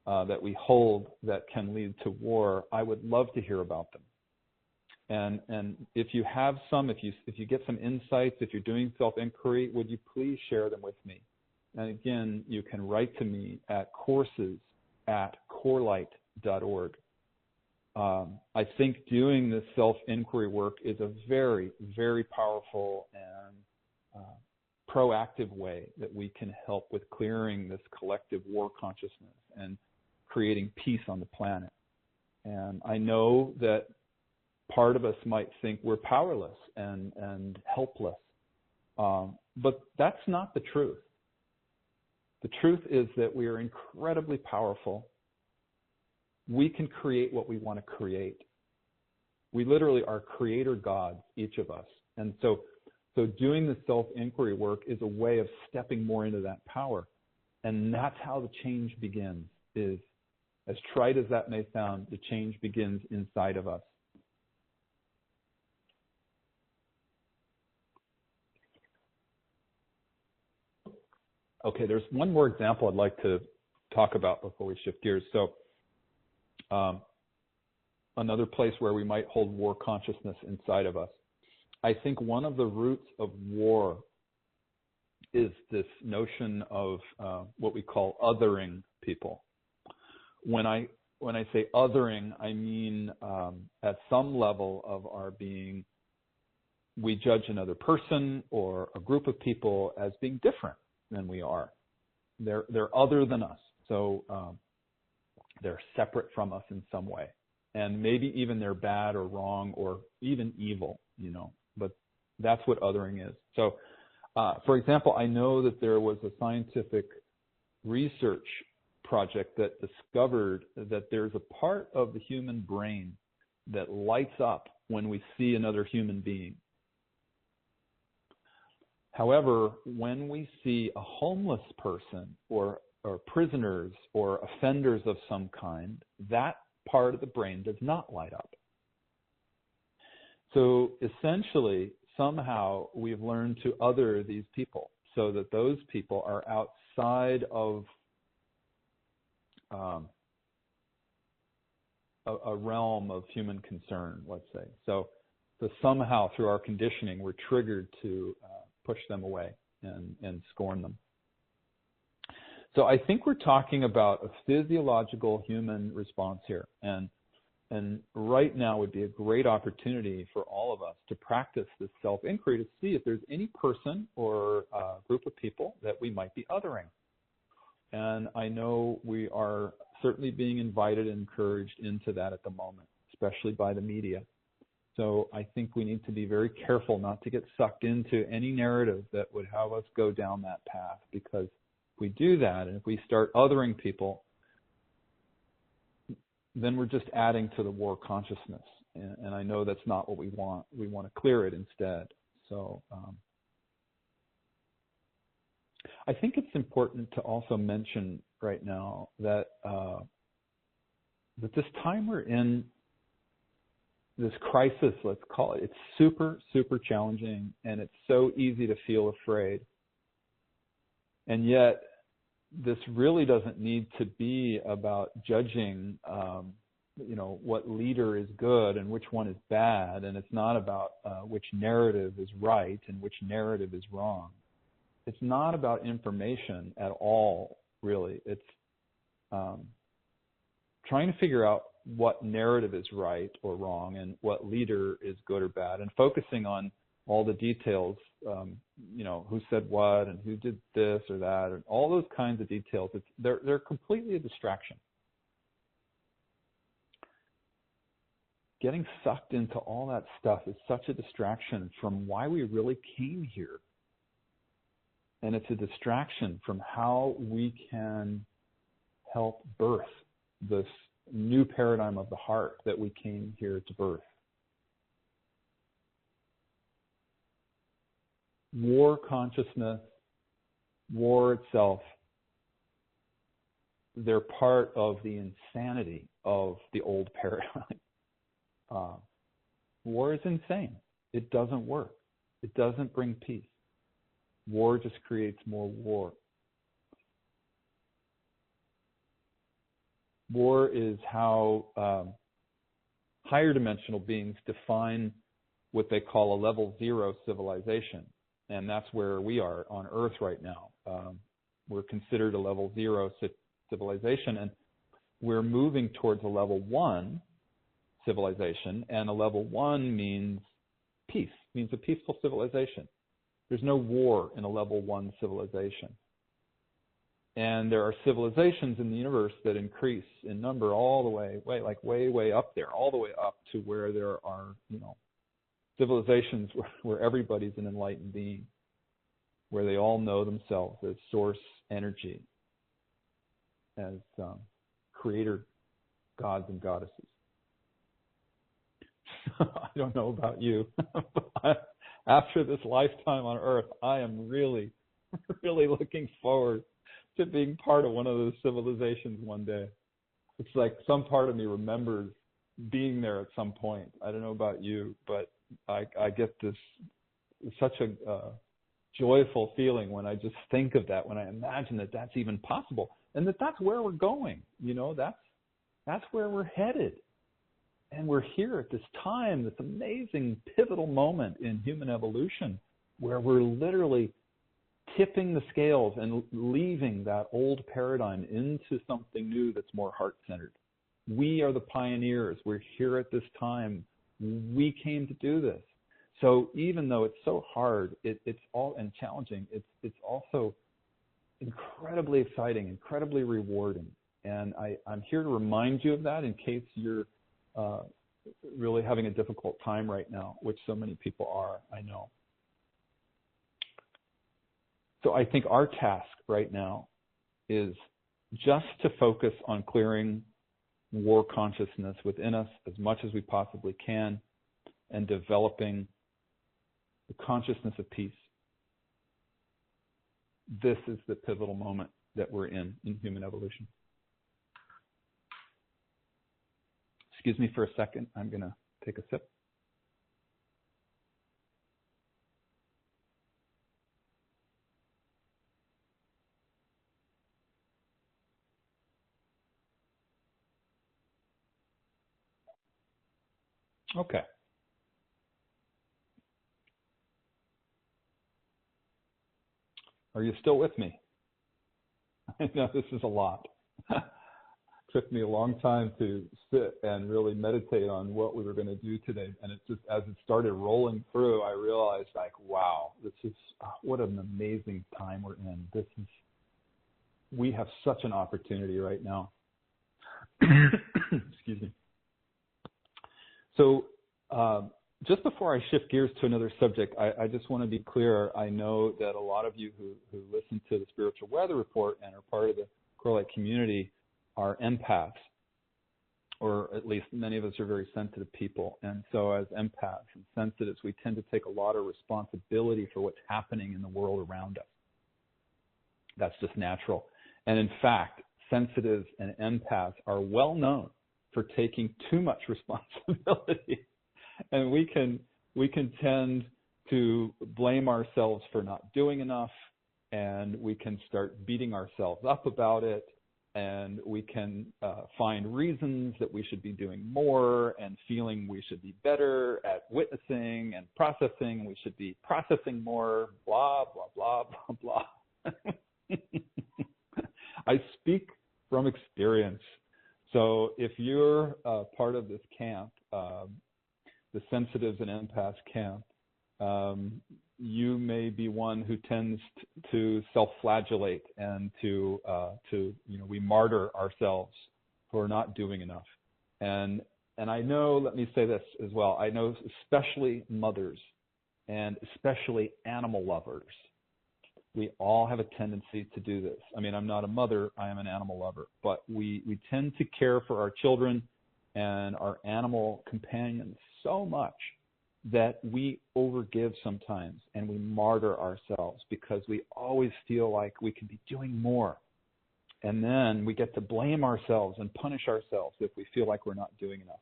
that we hold that can lead to war, I would love to hear about them. And if you have some, if you get some insights, if you're doing self-inquiry, would you please share them with me? And again, you can write to me at courses@corelight.org. I think doing this self-inquiry work is a very, very powerful and proactive way that we can help with clearing this collective war consciousness and creating peace on the planet. And I know that part of us might think we're powerless and helpless, but that's not the truth. The truth is that we are incredibly powerful. We can create what we want to create. We literally are creator gods, each of us. And so doing the self-inquiry work is a way of stepping more into that power. And that's how the change begins, is, as trite as that may sound, the change begins inside of us. Okay, there's one more example I'd like to talk about before we shift gears. So another place where we might hold war consciousness inside of us. I think one of the roots of war is this notion of what we call othering people. When I say othering, I mean at some level of our being, we judge another person or a group of people as being different than we are. They're other than us. So they're separate from us in some way. And maybe even they're bad or wrong or even evil, but that's what othering is. So, for example, I know that there was a scientific research project that discovered that there's a part of the human brain that lights up when we see another human being. However, when we see a homeless person or prisoners or offenders of some kind, that part of the brain does not light up. So essentially, somehow we've learned to other these people so that those people are outside of a realm of human concern, let's say. So somehow through our conditioning, we're triggered to push them away and scorn them. So I think we're talking about a physiological human response here. And right now would be a great opportunity for all of us to practice this self-inquiry to see if there's any person or group of people that we might be othering. And I know we are certainly being invited and encouraged into that at the moment, especially by the media. So I think we need to be very careful not to get sucked into any narrative that would have us go down that path, because if we do that and if we start othering people, then we're just adding to the war consciousness. And I know that's not what we want. We want to clear it instead. So I think it's important to also mention right now that that this time we're in, this crisis, let's call it, it's super, super challenging, and it's so easy to feel afraid. And yet, this really doesn't need to be about judging, what leader is good and which one is bad, and it's not about which narrative is right and which narrative is wrong. It's not about information at all, really. It's trying to figure out what narrative is right or wrong and what leader is good or bad, and focusing on all the details, who said what and who did this or that, and all those kinds of details. They're completely a distraction. Getting sucked into all that stuff is such a distraction from why we really came here. And it's a distraction from how we can help birth this new paradigm of the heart that we came here to birth. War consciousness, war itself, they're part of the insanity of the old paradigm. War is insane. It doesn't work. It doesn't bring peace. War just creates more war. War is how higher dimensional beings define what they call a level 0 civilization. And that's where we are on Earth right now. We're considered a level 0 civilization, and we're moving towards a level 1 civilization. And a level 1 means peace, means a peaceful civilization. There's no war in a level 1 civilization. And there are civilizations in the universe that increase in number all the way, way up there, all the way up to where there are, civilizations where everybody's an enlightened being, where they all know themselves as source energy, as creator gods and goddesses. I don't know about you, but after this lifetime on Earth, I am really, really looking forward to being part of one of those civilizations one day. It's like some part of me remembers being there at some point. I don't know about you, but I get this such a joyful feeling when I just think of that, when I imagine that that's even possible, and that's where we're going. That's where we're headed. And we're here at this time, this amazing pivotal moment in human evolution, where we're literally tipping the scales and leaving that old paradigm into something new that's more heart-centered. We are the pioneers. We're here at this time. We came to do this. So even though it's so hard, it's all and challenging, it's also incredibly exciting, incredibly rewarding. And I'm here to remind you of that in case you're really having a difficult time right now, which so many people are, I know. So I think our task right now is just to focus on clearing war consciousness within us as much as we possibly can and developing the consciousness of peace. This is the pivotal moment that we're in human evolution. Excuse me for a second. I'm going to take a sip. Okay. Are you still with me? I know this is a lot. Took me a long time to sit and really meditate on what we were going to do today. And it just, as it started rolling through, I realized wow, this is, what an amazing time we're in. We have such an opportunity right now. Excuse me. So just before I shift gears to another subject, I just want to be clear. I know that a lot of you who listen to the Spiritual Weather Report and are part of the CoreLight community are empaths, or at least many of us are very sensitive people. And so as empaths and sensitives, we tend to take a lot of responsibility for what's happening in the world around us. That's just natural. And in fact, sensitives and empaths are well known for taking too much responsibility. And we can tend to blame ourselves for not doing enough, and we can start beating ourselves up about it, and we can find reasons that we should be doing more and feeling we should be better at witnessing and processing. We should be processing more, blah, blah, blah, blah, blah. I speak from experience. So if you're part of this camp, the sensitives and empaths camp, you may be one who tends to self-flagellate and to we martyr ourselves for not doing enough. And I know, let me say this as well, I know especially mothers and especially animal lovers We all have a tendency to do this. I mean, I'm not a mother, I am an animal lover, but we tend to care for our children and our animal companions so much that we overgive sometimes and we martyr ourselves because we always feel like we could be doing more. And then we get to blame ourselves and punish ourselves if we feel like we're not doing enough.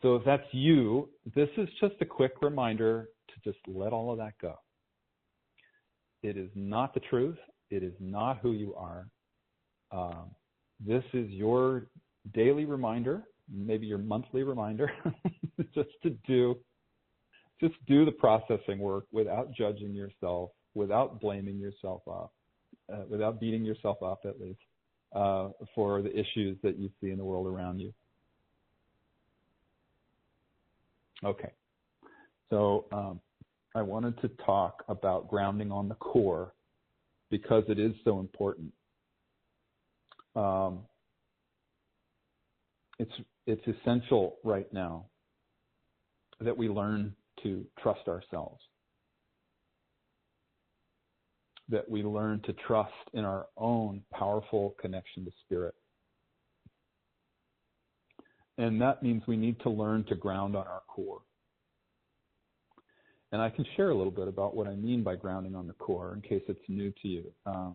So if that's you, this is just a quick reminder to just let all of that go. It is not the truth. It is not who you are. This is your daily reminder, maybe your monthly reminder, just do the processing work without judging yourself, without blaming yourself up, without beating yourself up at least, for the issues that you see in the world around you. Okay, so I wanted to talk about grounding on the core because it is so important. It's essential right now that we learn to trust ourselves, that we learn to trust in our own powerful connection to spirit. And that means we need to learn to ground on our core. And I can share a little bit about what I mean by grounding on the core in case it's new to you.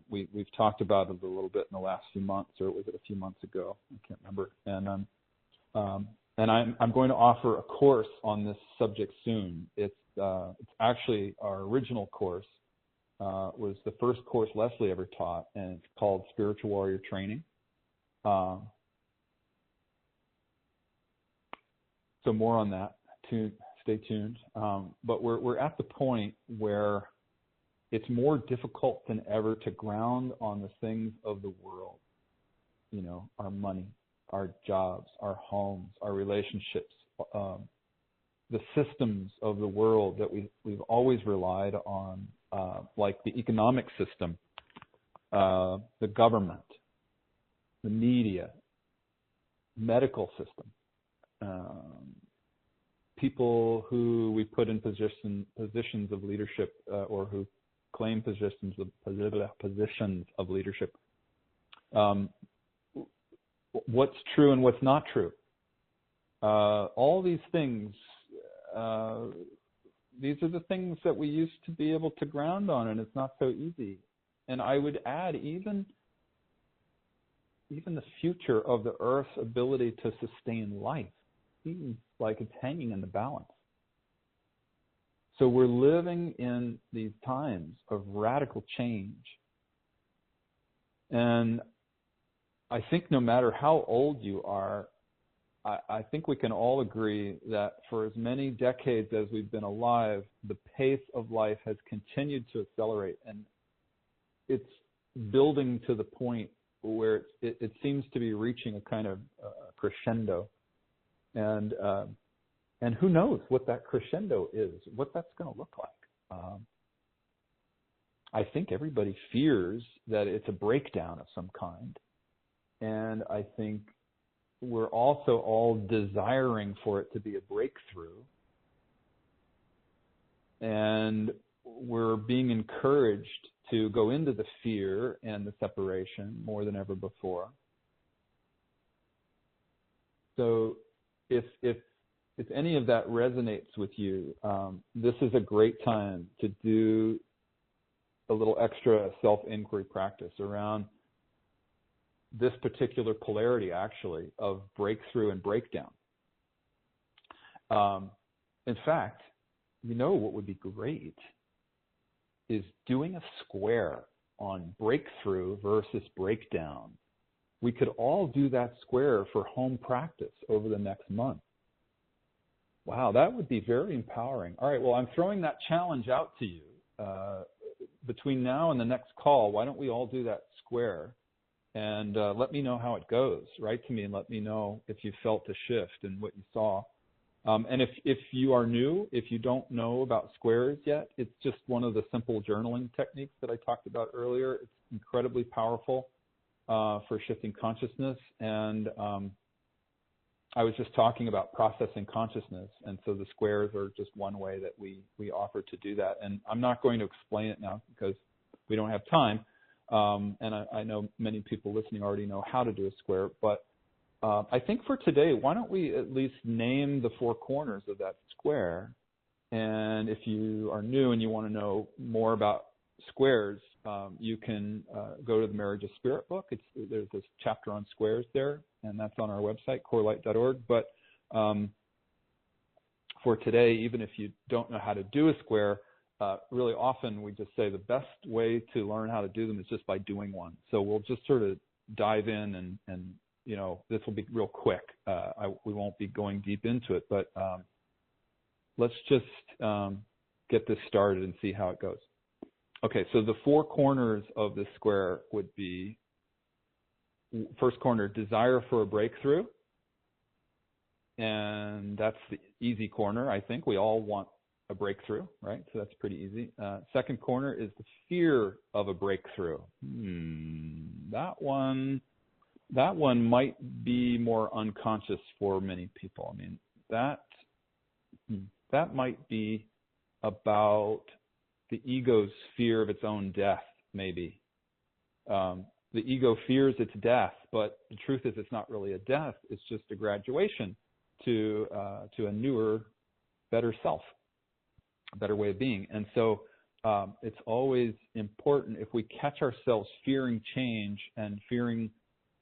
We've talked about it a little bit in the last few months, or was it a few months ago? I can't remember. And I'm going to offer a course on this subject soon. It's actually our original course was the first course Leslie ever taught, and it's called Spiritual Warrior Training. So more on that. Stay tuned. But we're at the point where it's more difficult than ever to ground on the things of the world. You know, our money, our jobs, our homes, our relationships, the systems of the world that we've always relied on, like the economic system, the government, the media, medical system, people who we put in positions of leadership, or who claim positions of leadership. What's true and what's not true. All these things, these are the things that we used to be able to ground on, and it's not so easy. And I would add even the future of the Earth's ability to sustain life seems like it's hanging in the balance. So we're living in these times of radical change. And I think no matter how old you are, I think we can all agree that for as many decades as we've been alive, the pace of life has continued to accelerate, and it's building to the point where it seems to be reaching a kind of crescendo. And who knows what that crescendo is, what that's going to look like. I think everybody fears that it's a breakdown of some kind. And I think we're also all desiring for it to be a breakthrough. And we're being encouraged to go into the fear and the separation more than ever before. So if any of that resonates with you, this is a great time to do a little extra self-inquiry practice around this particular polarity, actually, of breakthrough and breakdown. In fact, you know what would be great is doing a square on breakthrough versus breakdown. We could all do that square for home practice over the next month. Wow, that would be very empowering. All right, well, I'm throwing that challenge out to you. Between now and the next call, why don't we all do that square? And let me know how it goes. Write to me and let me know if you felt a shift and what you saw. And if you are new, if you don't know about squares yet, it's just one of the simple journaling techniques that I talked about earlier. It's incredibly powerful for shifting consciousness. And I was just talking about processing consciousness. And so the squares are just one way that we offer to do that. And I'm not going to explain it now because we don't have time. And I know many people listening already know how to do a square, but I think for today, why don't we at least name the four corners of that square? And if you are new and you want to know more about squares, you can go to the Marriage of Spirit book. There's this chapter on squares there, and that's on our website, CoreLight.org. But for today, even if you don't know how to do a square, really often we just say the best way to learn how to do them is just by doing one. So we'll just sort of dive in and this will be real quick. We won't be going deep into it, but let's just get this started and see how it goes. Okay, so the four corners of this square would be, first corner, desire for a breakthrough. And that's the easy corner, I think. We all want a breakthrough, right? So that's pretty easy. Second corner is the fear of a breakthrough. That one might be more unconscious for many people. I mean, that might be about the ego's fear of its own death, maybe. The ego fears its death, but the truth is it's not really a death. It's just a graduation to a newer, better self, a better way of being. And so it's always important, if we catch ourselves fearing change and fearing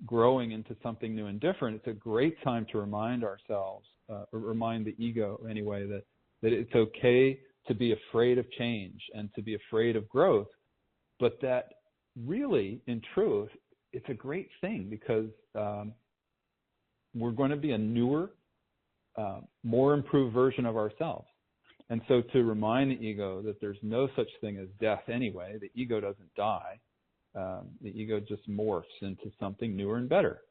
growing into something new and different, it's a great time to remind ourselves, remind the ego anyway, that it's okay to be afraid of change and to be afraid of growth, but that really, in truth, it's a great thing because we're going to be a newer, more improved version of ourselves. And so to remind the ego that there's no such thing as death anyway, the ego doesn't die, the ego just morphs into something newer and better,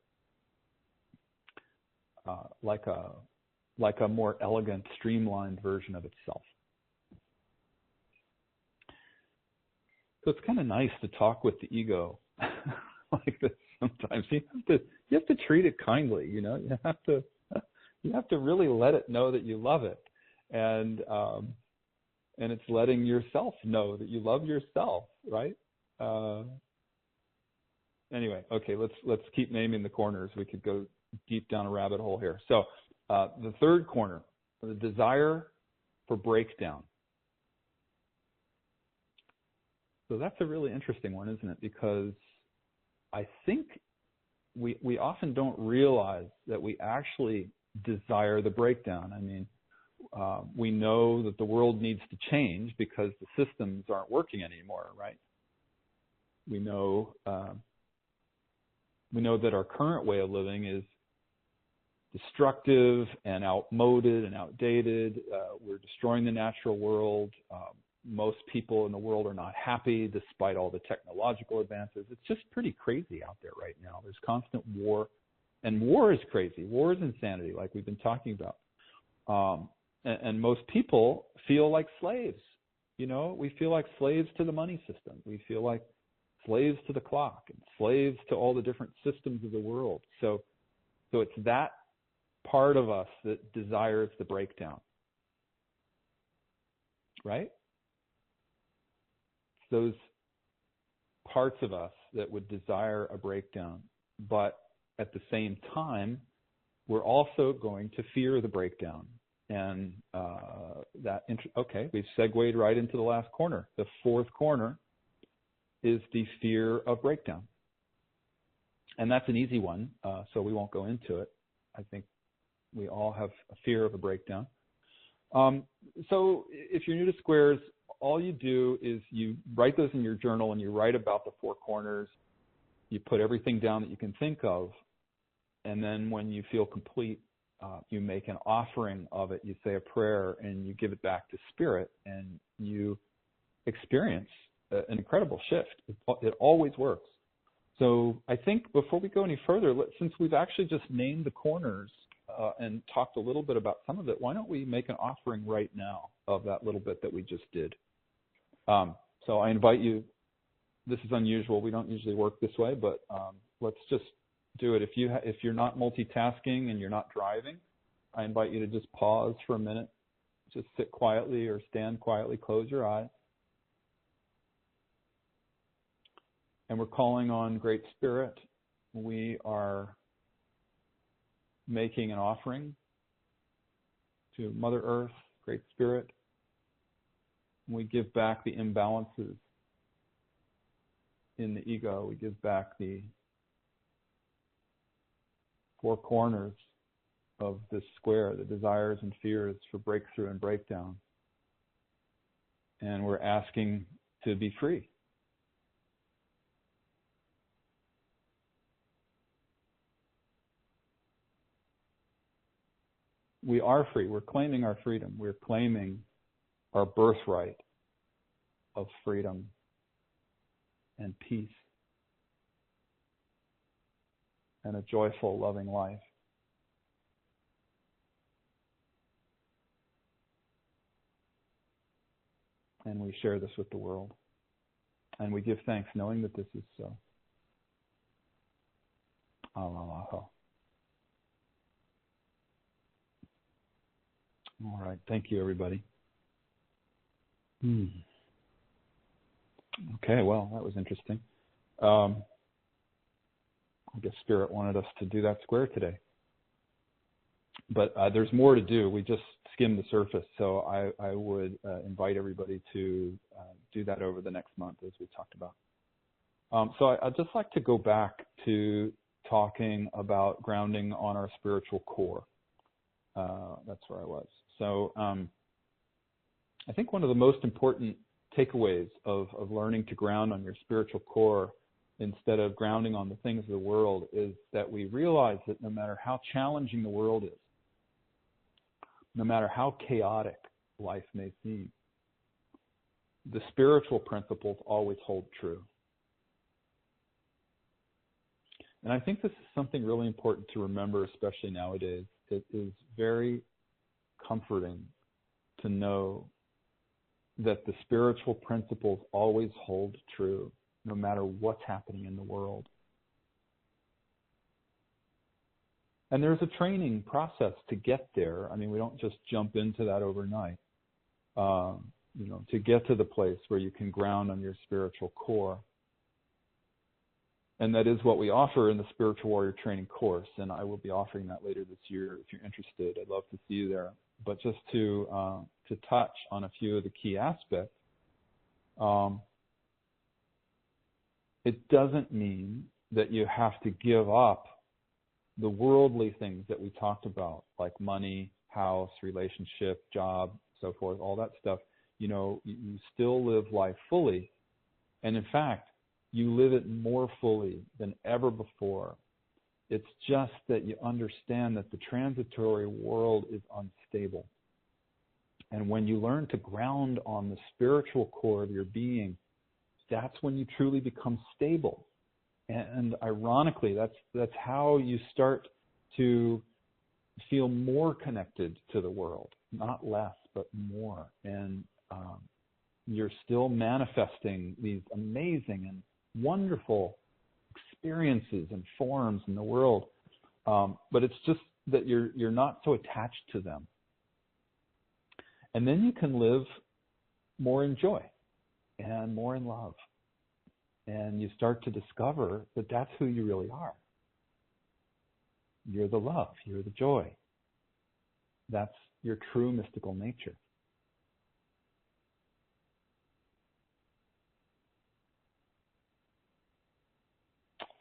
like a more elegant, streamlined version of itself. So it's kind of nice to talk with the ego like this sometimes. You have to treat it kindly, You have to really let it know that you love it, and it's letting yourself know that you love yourself, right? Anyway, okay, let's keep naming the corners. We could go deep down a rabbit hole here. So the third corner, the desire for breakdown. So that's a really interesting one, isn't it? Because I think we often don't realize that we actually desire the breakdown. I mean, we know that the world needs to change because the systems aren't working anymore, right? We know that our current way of living is destructive and outmoded and outdated. We're destroying the natural world. Most people in the world are not happy despite all the technological advances. It's just pretty crazy out there right now. There's constant war, and war is crazy. War is insanity, like we've been talking about. And most people feel like slaves. We feel like slaves to the money system. We feel like slaves to the clock and slaves to all the different systems of the world. So it's that part of us that desires the breakdown, right? Those parts of us that would desire a breakdown, but at the same time, we're also going to fear the breakdown. And we've segued right into the last corner. The fourth corner is the fear of breakdown. And that's an easy one, so we won't go into it. I think we all have a fear of a breakdown. So if you're new to squares, all you do is you write those in your journal and you write about the four corners. You put everything down that you can think of. And then when you feel complete, you make an offering of it. You say a prayer and you give it back to Spirit, and you experience an incredible shift. It always works. So I think before we go any further, since we've actually just named the corners and talked a little bit about some of it, why don't we make an offering right now of that little bit that we just did? So I invite you. This is unusual. We don't usually work this way, but let's just do it. If you're not multitasking and you're not driving, I invite you to just pause for a minute. Just sit quietly or stand quietly. Close your eyes. And we're calling on Great Spirit. We are making an offering to Mother Earth, Great Spirit. We give back the imbalances in the ego. We give back the four corners of this square, the desires and fears for breakthrough and breakdown. And we're asking to be free. We are free. We're claiming our freedom. We're claiming our birthright of freedom and peace and a joyful, loving life. And we share this with the world. And we give thanks knowing that this is so. Alaho. All right. Thank you, everybody. Okay, well, that was interesting. I guess Spirit wanted us to do that square today. But there's more to do. We just skimmed the surface. So I would invite everybody to do that over the next month, as we talked about. So I'd just like to go back to talking about grounding on our spiritual core. That's where I was. So I think one of the most important takeaways of learning to ground on your spiritual core instead of grounding on the things of the world is that we realize that no matter how challenging the world is, no matter how chaotic life may seem, the spiritual principles always hold true. And I think this is something really important to remember, especially nowadays. It is very comforting to know that the spiritual principles always hold true, no matter what's happening in the world. And there's a training process to get there. I mean, we don't just jump into that overnight. To get to the place where you can ground on your spiritual core. And that is what we offer in the Spiritual Warrior Training course. And I will be offering that later this year if you're interested. I'd love to see you there. But just to touch on a few of the key aspects, it doesn't mean that you have to give up the worldly things that we talked about, like money, house, relationship, job, so forth, all that stuff. You still live life fully. And in fact, you live it more fully than ever before. It's just that you understand that the transitory world is unstable. And when you learn to ground on the spiritual core of your being, that's when you truly become stable. And ironically, that's how you start to feel more connected to the world, not less, but more. And you're still manifesting these amazing and wonderful experiences and forms in the world, but it's just that you're not so attached to them. And then you can live more in joy and more in love. And you start to discover that that's who you really are. You're the love. You're the joy. That's your true mystical nature.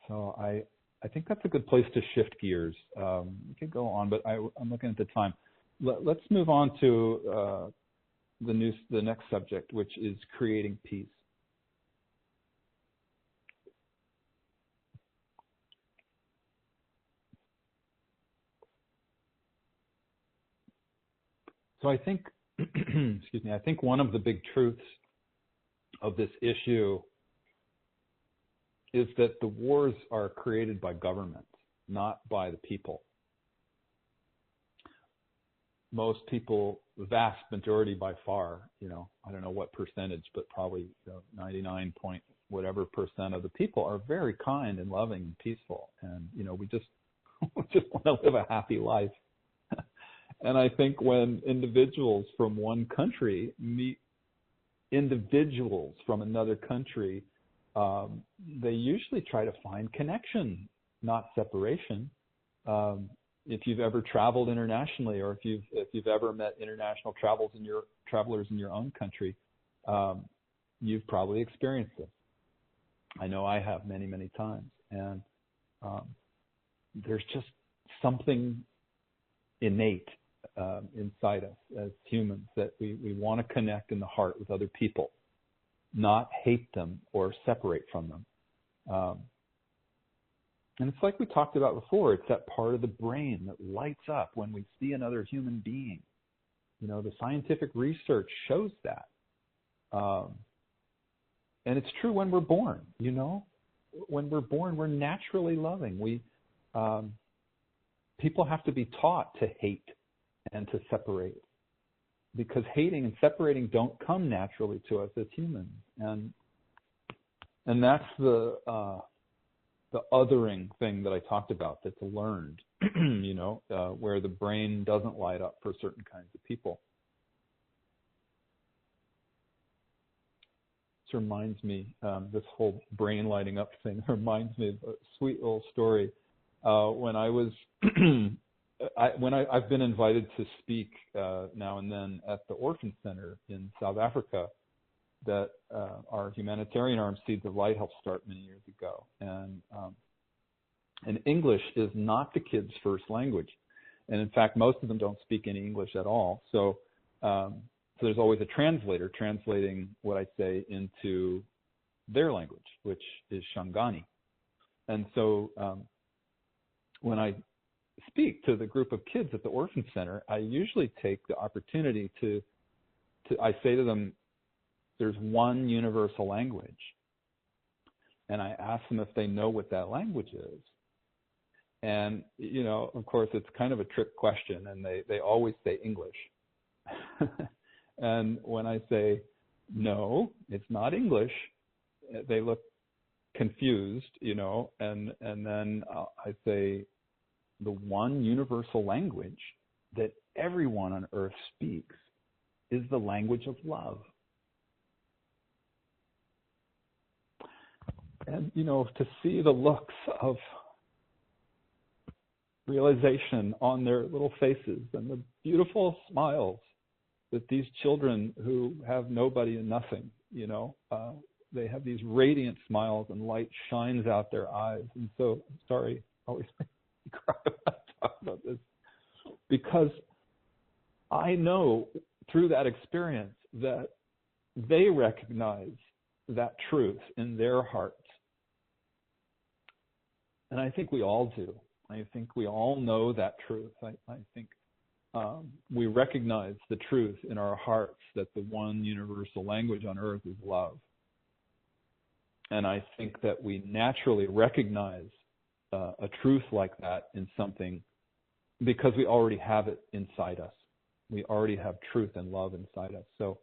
So I think that's a good place to shift gears. We could go on, but I'm looking at the time. Let's move on to the next subject, which is creating peace. So I think, excuse me, I think one of the big truths of this issue is that the wars are created by governments, not by the people. Most people, the vast majority by far, I don't know what percentage, but probably 99 point whatever percent of the people are very kind and loving and peaceful. And, we just want to live a happy life. And I think when individuals from one country meet individuals from another country they usually try to find connection, not separation. If you've ever traveled internationally, or if you've ever met international travelers in your own country, you've probably experienced this. I know I have many, many times. And there's just something innate inside us as humans that we want to connect in the heart with other people, not hate them or separate from them. And it's like we talked about before, it's that part of the brain that lights up when we see another human being. You know, the scientific research shows that. And it's true when we're born, you know. When we're born, we're naturally loving. People have to be taught to hate and to separate, because hating and separating don't come naturally to us as humans. And that's the othering thing that I talked about that's learned, you know, where the brain doesn't light up for certain kinds of people. This reminds me, this whole brain lighting up thing reminds me of a sweet little story. When I was, I've been invited to speak now and then at the Orphan Center in South Africa that our humanitarian arm, Seeds of Light, helped start many years ago. And English is not the kids' first language. And in fact, most of them don't speak any English at all. So there's always a translator translating what I say into their language, which is Shangani. And so when I speak to the group of kids at the Orphan Center, I usually take the opportunity I say to them, there's one universal language. And I ask them if they know what that language is. And, you know, of course, it's kind of a trick question, and they always say English. And when I say, no, it's not English, they look confused, you know, and then I say, the one universal language that everyone on earth speaks is the language of love. And, you know, to see the looks of realization on their little faces and the beautiful smiles that these children who have nobody and nothing, you know, they have these radiant smiles and light shines out their eyes. And so, sorry, always make me cry when I talk about this, because I know through that experience that they recognize that truth in their hearts. And I think we all do. I think we all know that truth. I think we recognize the truth in our hearts that the one universal language on earth is love. And I think that we naturally recognize a truth like that in something because we already have it inside us. We already have truth and love inside us. So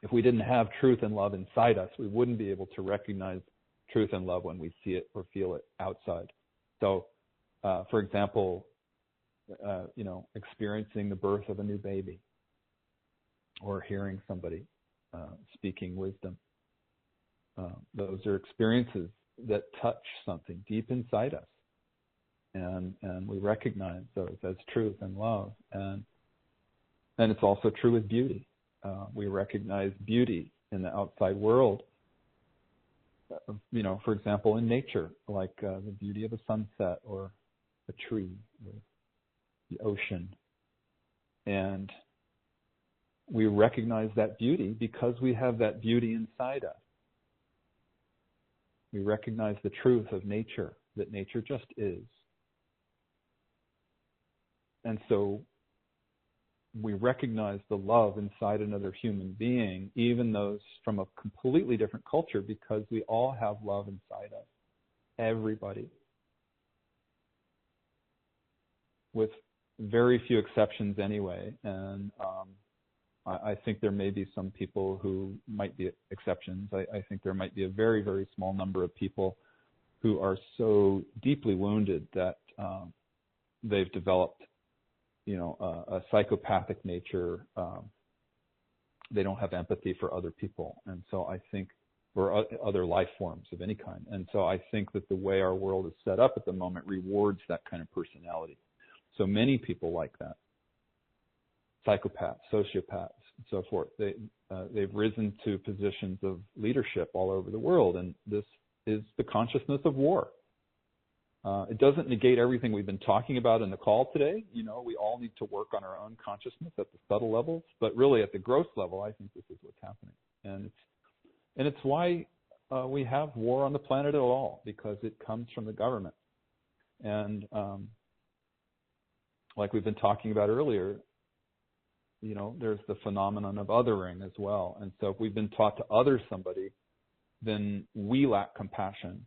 if we didn't have truth and love inside us, we wouldn't be able to recognize truth and love when we see it or feel it outside. So, for example, you know, experiencing the birth of a new baby, or hearing somebody speaking wisdom. Those are experiences that touch something deep inside us, and we recognize those as truth and love. And it's also true with beauty. We recognize beauty in the outside world. You know, for example, in nature, like the beauty of a sunset or a tree or the ocean. And we recognize that beauty because we have that beauty inside us. We recognize the truth of nature, that nature just is. And so we recognize the love inside another human being, even those from a completely different culture, because we all have love inside us. Everybody. With very few exceptions anyway. And I think there may be some people who might be exceptions. I think there might be a very, very small number of people who are so deeply wounded that they've developed, you know, a psychopathic nature. They don't have empathy for other people. And so I think or other life forms of any kind. And so I think that the way our world is set up at the moment rewards that kind of personality. So many people like that. Psychopaths, sociopaths, and so forth. They've risen to positions of leadership all over the world, and this is the consciousness of war. It doesn't negate everything we've been talking about in the call today. You know, we all need to work on our own consciousness at the subtle levels, but really at the gross level, I think this is what's happening. And it's why we have war on the planet at all, because it comes from the government. And like we've been talking about earlier, you know, there's the phenomenon of othering as well. And so if we've been taught to other somebody, then we lack compassion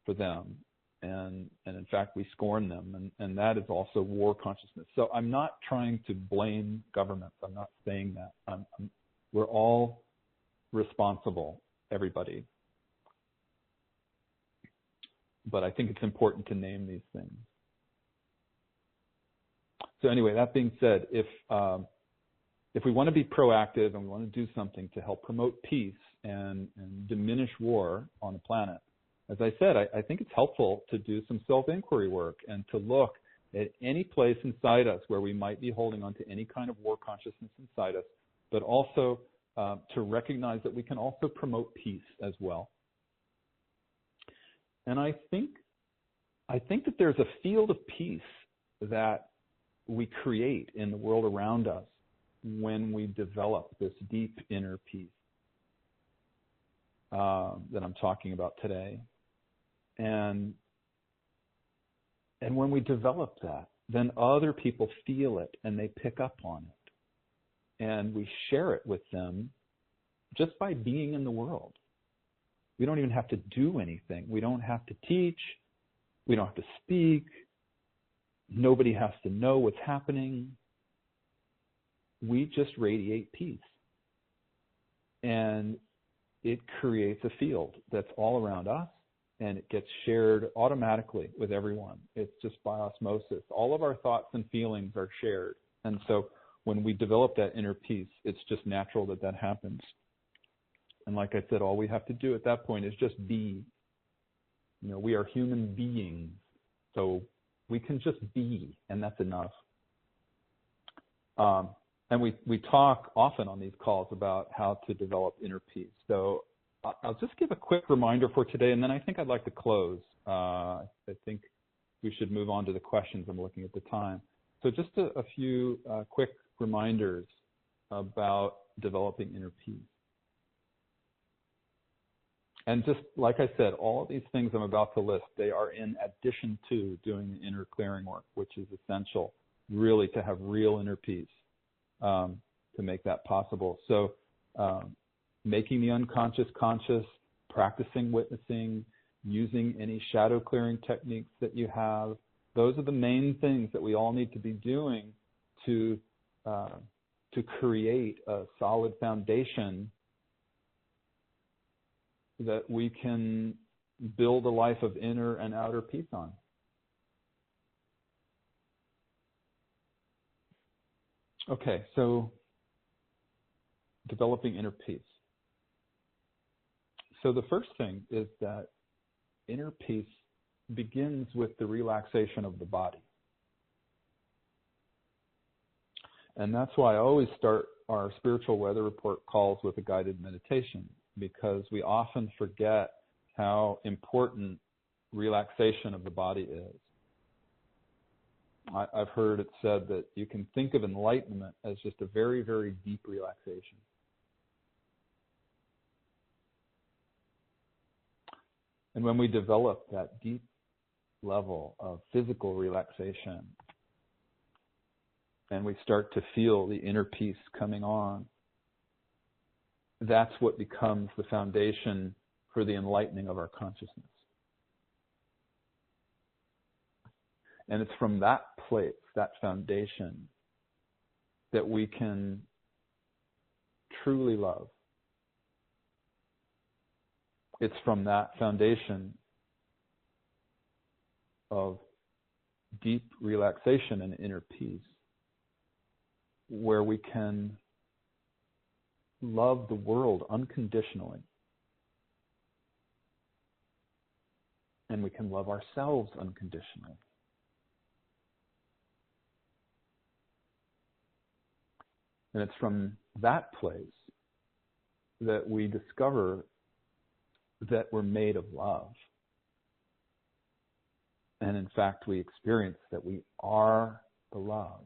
for them. And in fact, we scorn them. And that is also war consciousness. So I'm not trying to blame governments. I'm not saying that. We're all responsible, everybody. But I think it's important to name these things. So anyway, that being said, if we want to be proactive and we want to do something to help promote peace and diminish war on the planet, as I said, I think it's helpful to do some self-inquiry work and to look at any place inside us where we might be holding on to any kind of war consciousness inside us, but also to recognize that we can also promote peace as well. And I think that there's a field of peace that we create in the world around us when we develop this deep inner peace that I'm talking about today. And when we develop that, then other people feel it and they pick up on it. And we share it with them just by being in the world. We don't even have to do anything. We don't have to teach. We don't have to speak. Nobody has to know what's happening. We just radiate peace. And it creates a field that's all around us, and it gets shared automatically with everyone. It's just by osmosis. All of our thoughts and feelings are shared. And so when we develop that inner peace, it's just natural that that happens. And like I said, all we have to do at that point is just be. You know, we are human beings, so we can just be, and that's enough. And we talk often on these calls about how to develop inner peace. So I'll just give a quick reminder for today, and then I think I'd like to close. I think we should move on to the questions. I'm looking at the time. So just a few quick reminders about developing inner peace. And just like I said, all of these things I'm about to list, they are in addition to doing the inner clearing work, which is essential really to have real inner peace, to make that possible. So making the unconscious conscious, practicing witnessing, using any shadow clearing techniques that you have, those are the main things that we all need to be doing to create a solid foundation that we can build a life of inner and outer peace on. Okay, so developing inner peace. So the first thing is that inner peace begins with the relaxation of the body. And that's why I always start our spiritual weather report calls with a guided meditation, because we often forget how important relaxation of the body is. I've heard it said that you can think of enlightenment as just a very, very deep relaxation. And when we develop that deep level of physical relaxation, and we start to feel the inner peace coming on, that's what becomes the foundation for the enlightening of our consciousness. And it's from that place, that foundation, that we can truly love. It's from that foundation of deep relaxation and inner peace where we can love the world unconditionally. And we can love ourselves unconditionally. And it's from that place that we discover that we're made of love. And in fact, we experience that we are the love.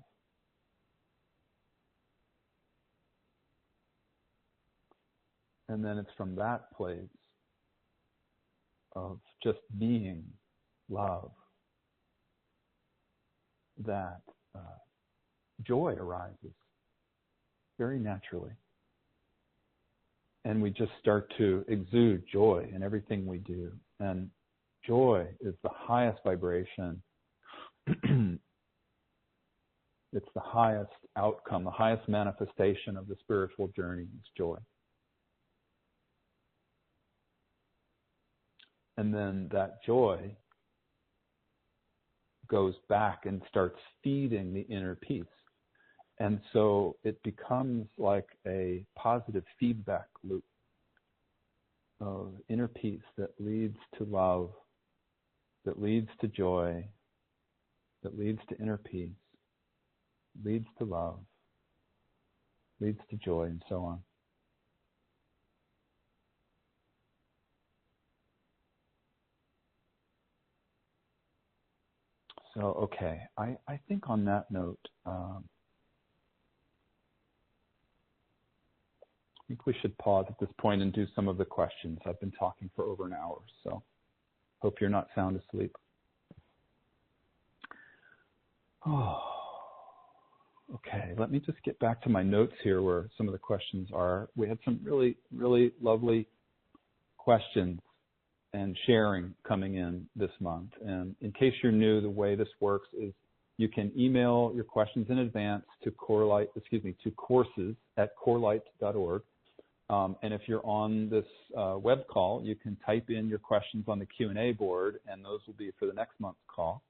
And then it's from that place of just being love that joy arises very naturally. And we just start to exude joy in everything we do. And joy is the highest vibration. It's the highest outcome, the highest manifestation of the spiritual journey is joy. And then that joy goes back and starts feeding the inner peace. And so it becomes like a positive feedback loop of inner peace that leads to love, that leads to joy, that leads to inner peace, leads to love, leads to joy, and so on. So, okay, I think on that note, I think we should pause at this point and do some of the questions. I've been talking for over an hour, so hope you're not sound asleep. Oh, okay, let me just get back to my notes here where some of the questions are. We had some really, really lovely questions and sharing coming in this month. And in case you're new, the way this works is you can email your questions in advance to courses@corelight.org. And if you're on this web call, you can type in your questions on the Q&A board, and those will be for the next month's call.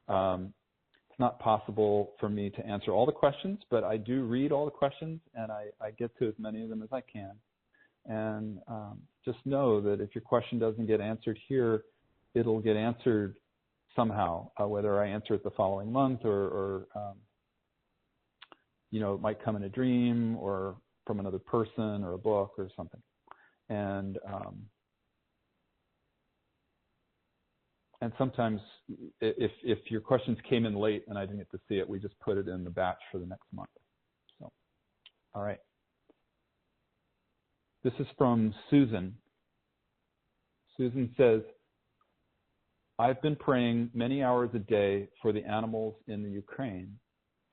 It's not possible for me to answer all the questions, but I do read all the questions, and I get to as many of them as I can. And just know that if your question doesn't get answered here, it'll get answered somehow, whether I answer it the following month or it might come in a dream or from another person or a book or something. And sometimes if your questions came in late and I didn't get to see it, we just put it in the batch for the next month. So, all right. This is from Susan. Susan says, I've been praying many hours a day for the animals in the Ukraine.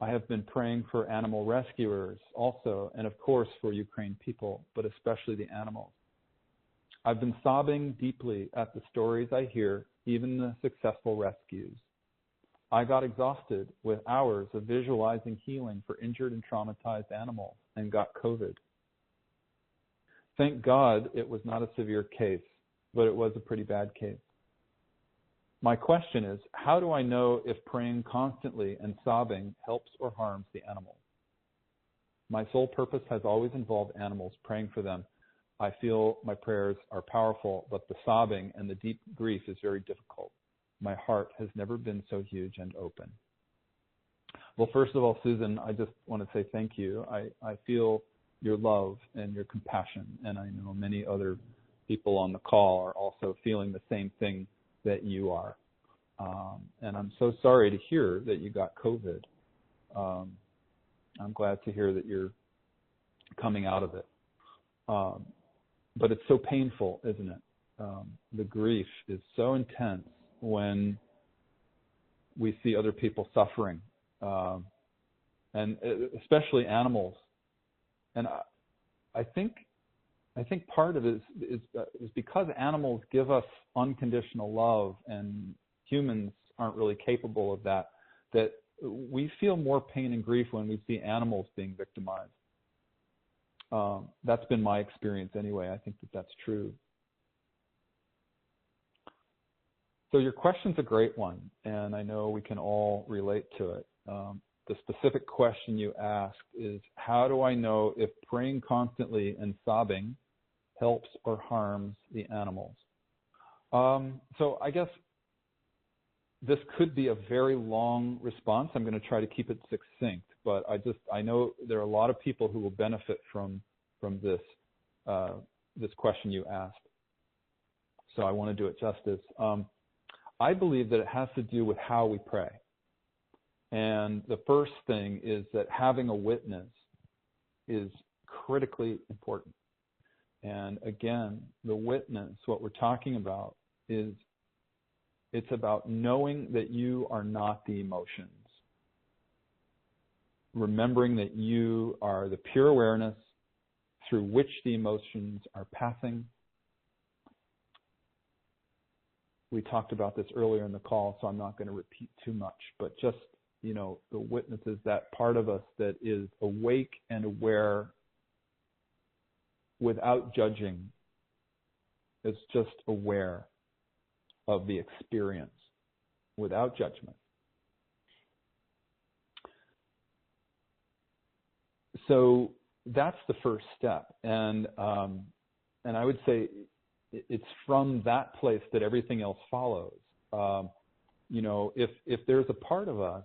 I have been praying for animal rescuers also, and of course for Ukraine people, but especially the animals. I've been sobbing deeply at the stories I hear, even the successful rescues. I got exhausted with hours of visualizing healing for injured and traumatized animals and got COVID. Thank God it was not a severe case, but it was a pretty bad case. My question is, how do I know if praying constantly and sobbing helps or harms the animals? My sole purpose has always involved animals, praying for them. I feel my prayers are powerful, but the sobbing and the deep grief is very difficult. My heart has never been so huge and open. Well, first of all, Susan, I just want to say thank you. I feel your love and your compassion, and I know many other people on the call are also feeling the same thing that you are. And I'm so sorry to hear that you got COVID. I'm glad to hear that you're coming out of it. But it's so painful, isn't it? The grief is so intense when we see other people suffering, and especially animals. And I think part of it is because animals give us unconditional love, and humans aren't really capable of that we feel more pain and grief when we see animals being victimized. That's been my experience anyway. I think that's true. So your question's a great one, and I know we can all relate to it. The specific question you asked is, how do I know if praying constantly and sobbing helps or harms the animals? So I guess this could be a very long response. I'm going to try to keep it succinct, but I know there are a lot of people who will benefit from this question you asked. So I want to do it justice. I believe that it has to do with how we pray. And the first thing is that having a witness is critically important. And again, the witness, what we're talking about is it's about knowing that you are not the emotions. Remembering that you are the pure awareness through which the emotions are passing. We talked about this earlier in the call, so I'm not going to repeat too much, but just, the witness is that part of us that is awake and aware without judging. It's just aware of the experience without judgment. So that's the first step, and I would say it's from that place that everything else follows. If there's a part of us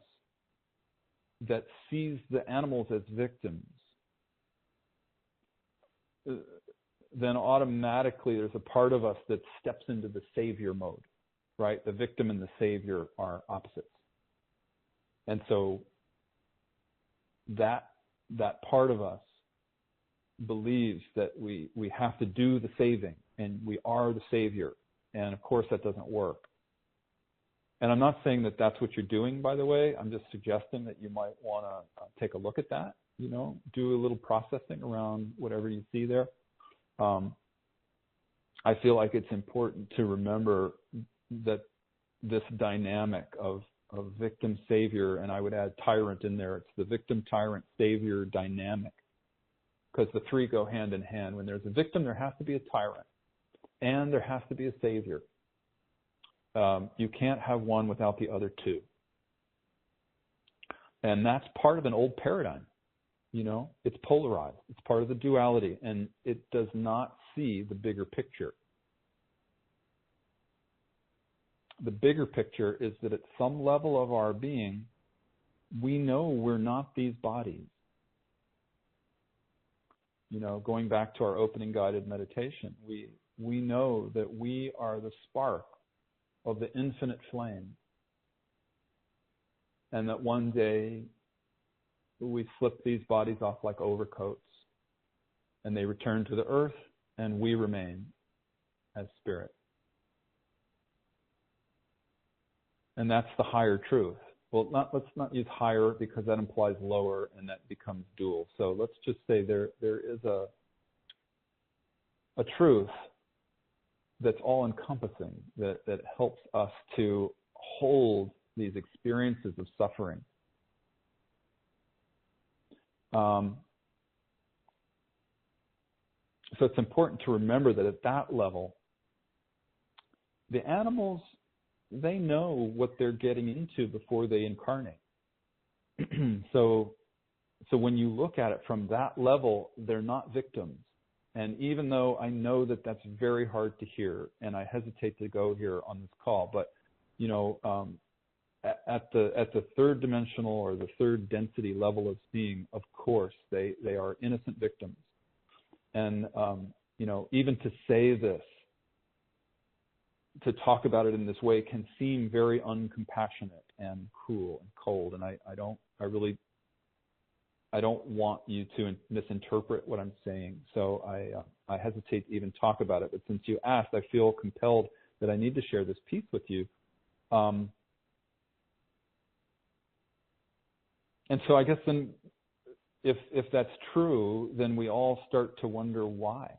that sees the animals as victims, then automatically there's a part of us that steps into the savior mode, right? The victim and the savior are opposites. And so that part of us believes that we have to do the saving and we are the savior. And of course that doesn't work. And I'm not saying that that's what you're doing, by the way. I'm just suggesting that you might want to take a look at that, do a little processing around whatever you see there. I feel like it's important to remember that this dynamic of victim savior, and I would add tyrant in there. It's the victim tyrant savior dynamic, because the three go hand in hand. When there's a victim, there has to be a tyrant, and there has to be a savior. You can't have one without the other two. And that's part of an old paradigm. It's polarized. It's part of the duality, and it does not see the bigger picture. The bigger picture is that at some level of our being, we know we're not these bodies. Going back to our opening guided meditation, we know that we are the spark of the infinite flame, and that one day we flip these bodies off like overcoats, and they return to the earth, and we remain as spirit. And that's the higher truth. Well, let's not use higher, because that implies lower, and that becomes dual. So let's just say there is a truth that's all-encompassing, that helps us to hold these experiences of suffering. So it's important to remember that at that level, the animals, they know what they're getting into before they incarnate. So when you look at it from that level, they're not victims. And even though I know that that's very hard to hear, and I hesitate to go here on this call, but at the third dimensional or the third density level of being, of course, they are innocent victims. And even to say this, to talk about it in this way, can seem very uncompassionate and cruel and cold. And I don't want you to misinterpret what I'm saying, so I hesitate to even talk about it. But since you asked, I feel compelled that I need to share this piece with you. And so I guess then, if that's true, then we all start to wonder why.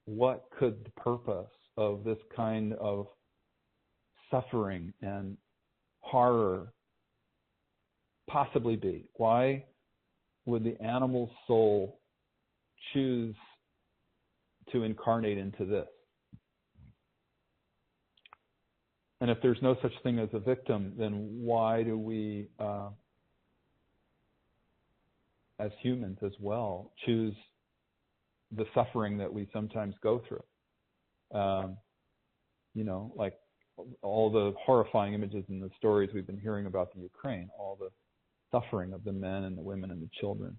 What could the purpose of this kind of suffering and horror possibly be? Why would the animal soul choose to incarnate into this? And if there's no such thing as a victim, then why do we, as humans as well, choose the suffering that we sometimes go through? like all the horrifying images and the stories we've been hearing about the Ukraine, all the suffering of the men and the women and the children.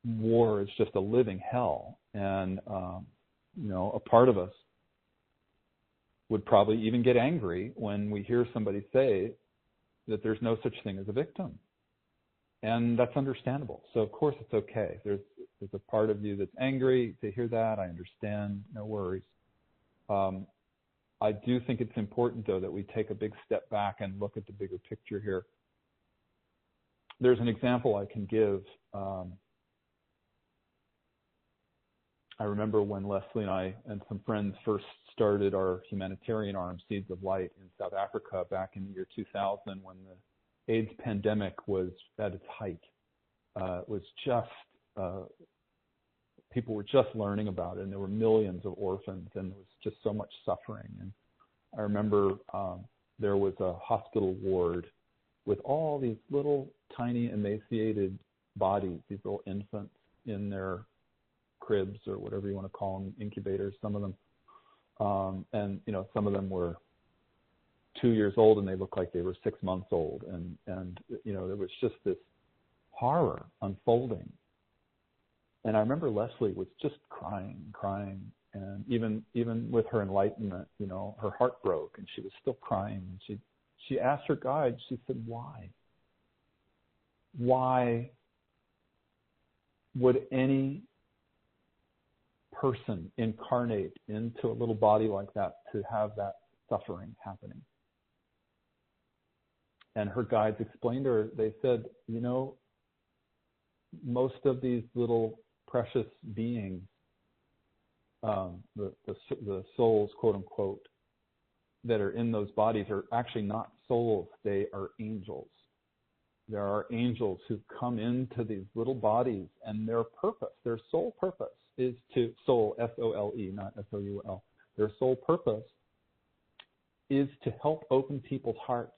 War is just a living hell. And, a part of us would probably even get angry when we hear somebody say that there's no such thing as a victim. And that's understandable. So, of course, it's okay. There's a part of you that's angry to hear that. I understand. No worries. I do think it's important, though, that we take a big step back and look at the bigger picture here. There's an example I can give. I remember when Leslie and I and some friends first started our humanitarian arm, Seeds of Light, in South Africa back in the year 2000, when the AIDS pandemic was at its height. It was just, people were just learning about it, and there were millions of orphans, and there was just so much suffering. And I remember there was a hospital ward with all these little tiny emaciated bodies, these little infants in their cribs or whatever you want to call them, incubators, some of them. And, some of them were 2 years old and they looked like they were 6 months old. And there was just this horror unfolding. And I remember Leslie was just crying. And even with her enlightenment, her heart broke and she was still crying. And she asked her guide, she said, why? Why would any person incarnate into a little body like that to have that suffering happening? And her guides explained to her, they said, most of these little precious beings, the souls, quote unquote, that are in those bodies are actually not souls, they are angels. There are angels who come into these little bodies, and their purpose, their sole purpose is to, soul, S-O-L-E, not S-O-U-L, their sole purpose is to help open people's hearts.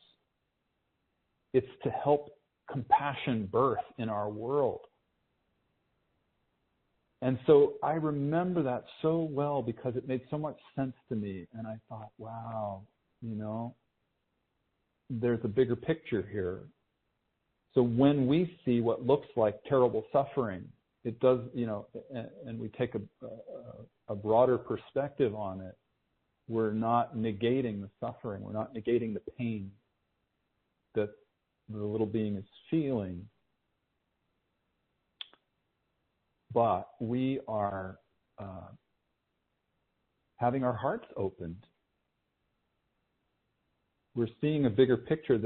It's to help compassion birth in our world. And so I remember that so well because it made so much sense to me. And I thought, wow, there's a bigger picture here. So when we see what looks like terrible suffering, it does, and we take a broader perspective on it, we're not negating the suffering. We're not negating the pain that the little being is feeling. But we are having our hearts opened. We're seeing a bigger picture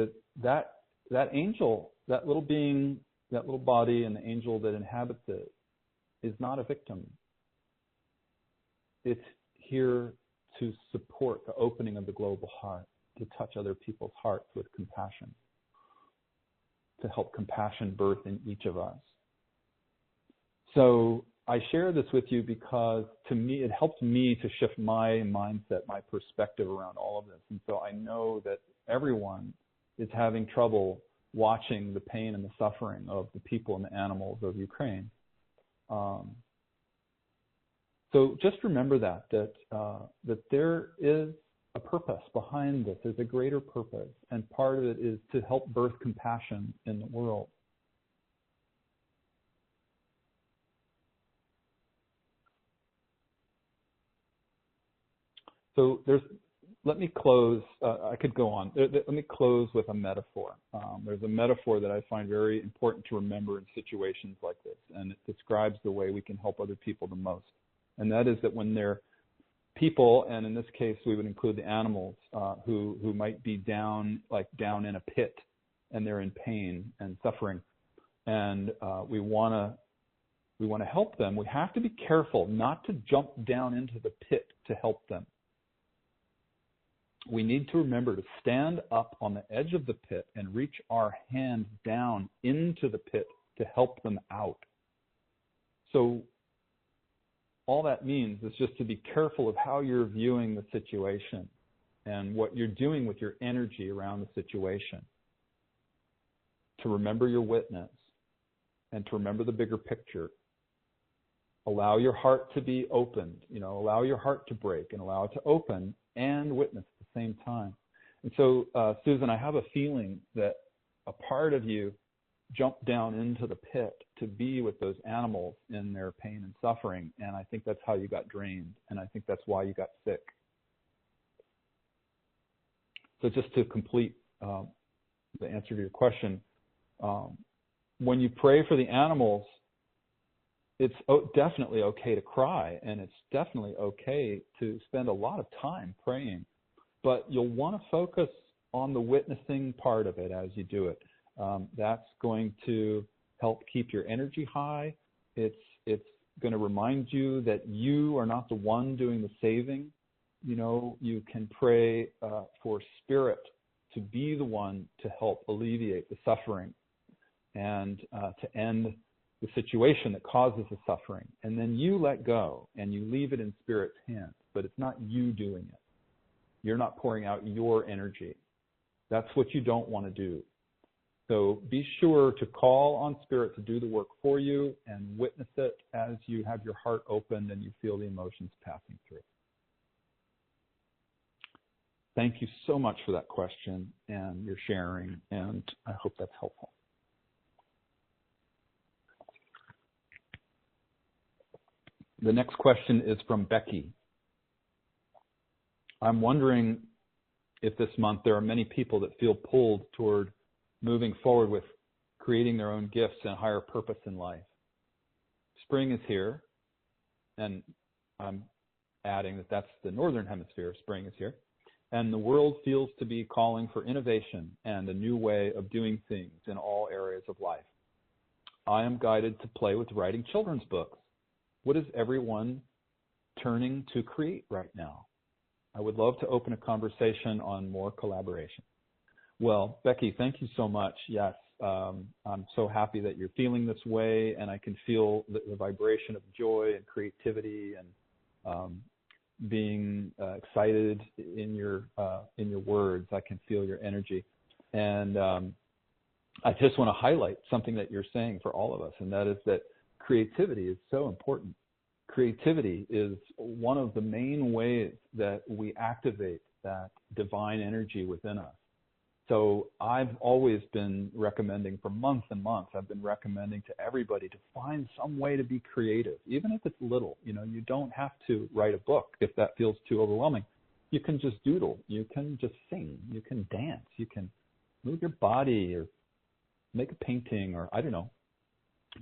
that angel, that little being, that little body and the angel that inhabits it is not a victim. It's here to support the opening of the global heart, to touch other people's hearts with compassion, to help compassion birth in each of us. So I share this with you because to me, it helped me to shift my mindset, my perspective around all of this. And so I know that everyone is having trouble watching the pain and the suffering of the people and the animals of Ukraine. So just remember that there is a purpose behind this. There's a greater purpose, and part of it is to help birth compassion in the world. So let me close. I could go on. Let me close with a metaphor. There's a metaphor that I find very important to remember in situations like this, and it describes the way we can help other people the most. And that is that when they're people, and in this case we would include the animals, who might be down in a pit, and they're in pain and suffering, and we want to help them. We have to be careful not to jump down into the pit to help them. We need to remember to stand up on the edge of the pit and reach our hand down into the pit to help them out. So all that means is just to be careful of how you're viewing the situation and what you're doing with your energy around the situation. To remember your witness and to remember the bigger picture. allow your heart to be opened, allow your heart to break and allow it to open and witness at the same time. And so, Susan, I have a feeling that a part of you jumped down into the pit to be with those animals in their pain and suffering, and I think that's how you got drained, and I think that's why you got sick. So just to complete the answer to your question, when you pray for the animals, it's definitely okay to cry, and it's definitely okay to spend a lot of time praying, but you'll want to focus on the witnessing part of it as you do it. That's going to help keep your energy high. It's going to remind you that you are not the one doing the saving. You can pray for spirit to be the one to help alleviate the suffering and to end the situation that causes the suffering. And then you let go and you leave it in spirit's hands, but it's not you doing it. You're not pouring out your energy. That's what you don't want to do. So be sure to call on spirit to do the work for you and witness it as you have your heart opened and you feel the emotions passing through. Thank you so much for that question and your sharing, and I hope that's helpful. The next question is from Becky. I'm wondering if this month there are many people that feel pulled toward moving forward with creating their own gifts and higher purpose in life. Spring is here, and I'm adding that that's the northern hemisphere. Spring is here, and the world feels to be calling for innovation and a new way of doing things in all areas of life. I am guided to play with writing children's books. What is everyone turning to create right now? I would love to open a conversation on more collaboration. Well, Becky, thank you so much. Yes, I'm so happy that you're feeling this way, and I can feel the vibration of joy and creativity and being excited in your words. I can feel your energy, and I just want to highlight something that you're saying for all of us, and that is that creativity is so important. Creativity is one of the main ways that we activate that divine energy within us. So I've always been recommending for months and months, I've been recommending to everybody to find some way to be creative, even if it's little. You don't have to write a book if that feels too overwhelming. You can just doodle. You can just sing. You can dance. You can move your body or make a painting or, I don't know,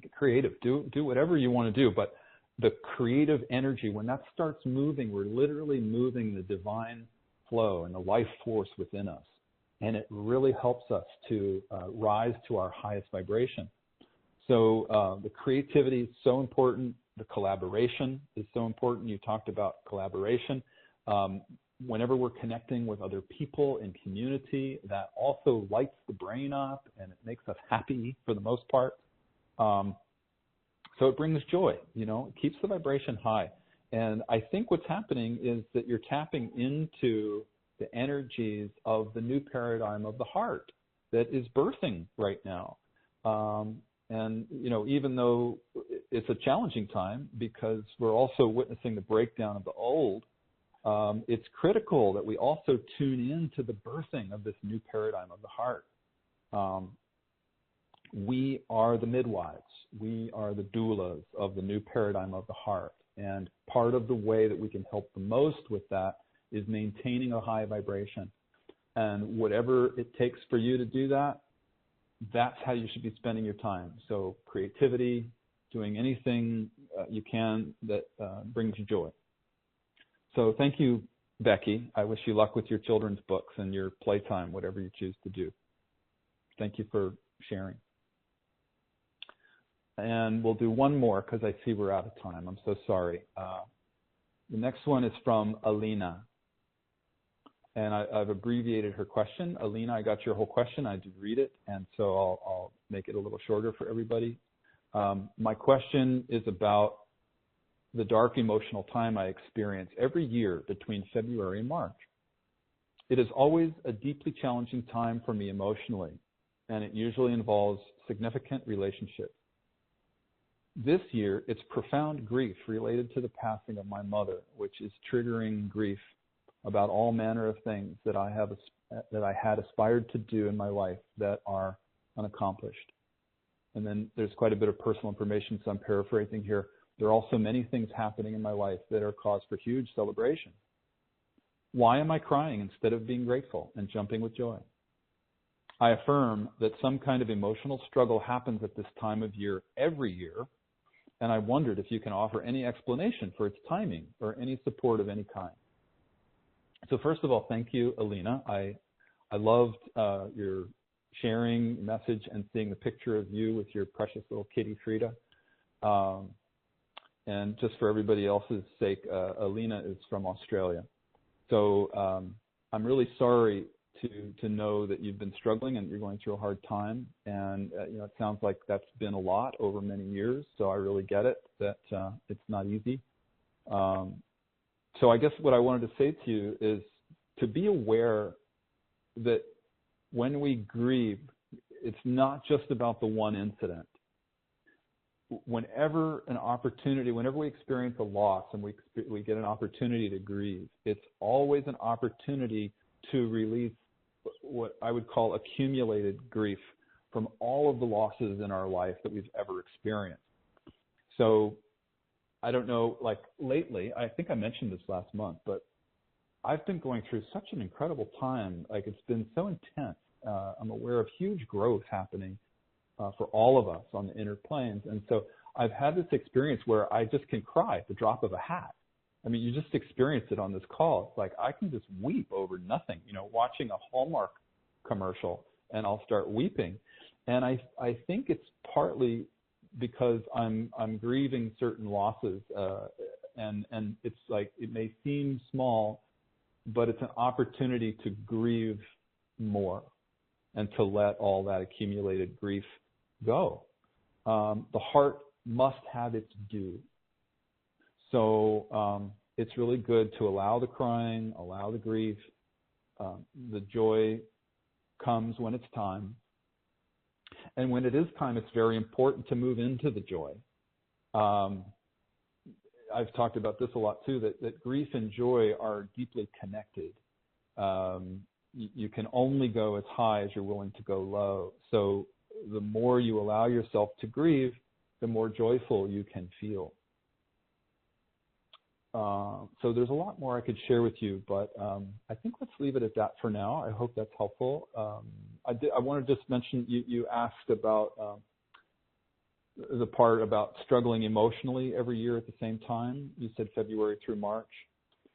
get creative. Do whatever you want to do. But the creative energy, when that starts moving, we're literally moving the divine flow and the life force within us. And it really helps us to rise to our highest vibration. So the creativity is so important. The collaboration is so important. You talked about collaboration. Whenever we're connecting with other people in community, that also lights the brain up and it makes us happy for the most part. So it brings joy, it keeps the vibration high. And I think what's happening is that you're tapping into the energies of the new paradigm of the heart that is birthing right now. And, even though it's a challenging time because we're also witnessing the breakdown of the old, it's critical that we also tune in to the birthing of this new paradigm of the heart. We are the midwives. We are the doulas of the new paradigm of the heart. And part of the way that we can help the most with that is maintaining a high vibration. And whatever it takes for you to do that, that's how you should be spending your time. So creativity, doing anything you can that brings you joy. So thank you, Becky. I wish you luck with your children's books and your playtime, whatever you choose to do. Thank you for sharing. And we'll do one more because I see we're out of time. I'm so sorry. The next one is from Alina. And I've abbreviated her question. Alina, I got your whole question. I did read it, and so I'll make it a little shorter for everybody. My question is about the dark emotional time I experience every year between February and March. It is always a deeply challenging time for me emotionally, and it usually involves significant relationships. this year, it's profound grief related to the passing of my mother, which is triggering grief about all manner of things that I had aspired to do in my life that are unaccomplished. And then there's quite a bit of personal information, so I'm paraphrasing here. There are also many things happening in my life that are cause for huge celebration. Why am I crying instead of being grateful and jumping with joy? I affirm that some kind of emotional struggle happens at this time of year every year, and I wondered if you can offer any explanation for its timing or any support of any kind. So first of all, thank you, Alina. I loved your sharing message and seeing the picture of you with your precious little kitty Frida. And just for everybody else's sake, Alina is from Australia. So I'm really sorry to know that you've been struggling and you're going through a hard time. And it sounds like that's been a lot over many years. So I really get it that it's not easy. So I guess what I wanted to say to you is to be aware that when we grieve, it's not just about the one incident. Whenever we experience a loss and we get an opportunity to grieve, it's always an opportunity to release what I would call accumulated grief from all of the losses in our life that we've ever experienced. So I don't know, like lately, I think I mentioned this last month, but I've been going through such an incredible time. Like it's been so intense. I'm aware of huge growth happening for all of us on the inner planes. And so I've had this experience where I just can cry at the drop of a hat. I mean, you just experience it on this call. It's like I can just weep over nothing, watching a Hallmark commercial, and I'll start weeping. And I think it's partly because I'm grieving certain losses, and it's like it may seem small, but it's an opportunity to grieve more and to let all that accumulated grief go. The heart must have its due. So it's really good to allow the crying, allow the grief. The joy comes when it's time. And when it is time, it's very important to move into the joy. I've talked about this a lot too, that grief and joy are deeply connected. You can only go as high as you're willing to go low. So the more you allow yourself to grieve, the more joyful you can feel. So there's a lot more I could share with you, but I think let's leave it at that for now. I hope that's helpful. I want to just mention, you asked about the part about struggling emotionally every year at the same time. You said February through March.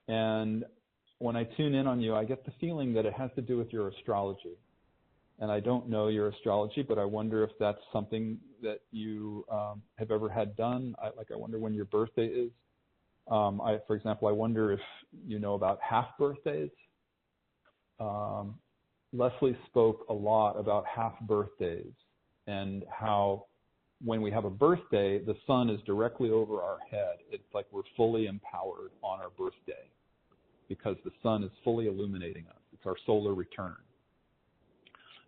And when I tune in on you, I get the feeling that it has to do with your astrology. And I don't know your astrology, but I wonder if that's something that you have ever had done. I wonder when your birthday is. For example, I wonder if you know about half birthdays. Leslie spoke a lot about half birthdays and how when we have a birthday, the sun is directly over our head. It's like we're fully empowered on our birthday because the sun is fully illuminating us. It's our solar return.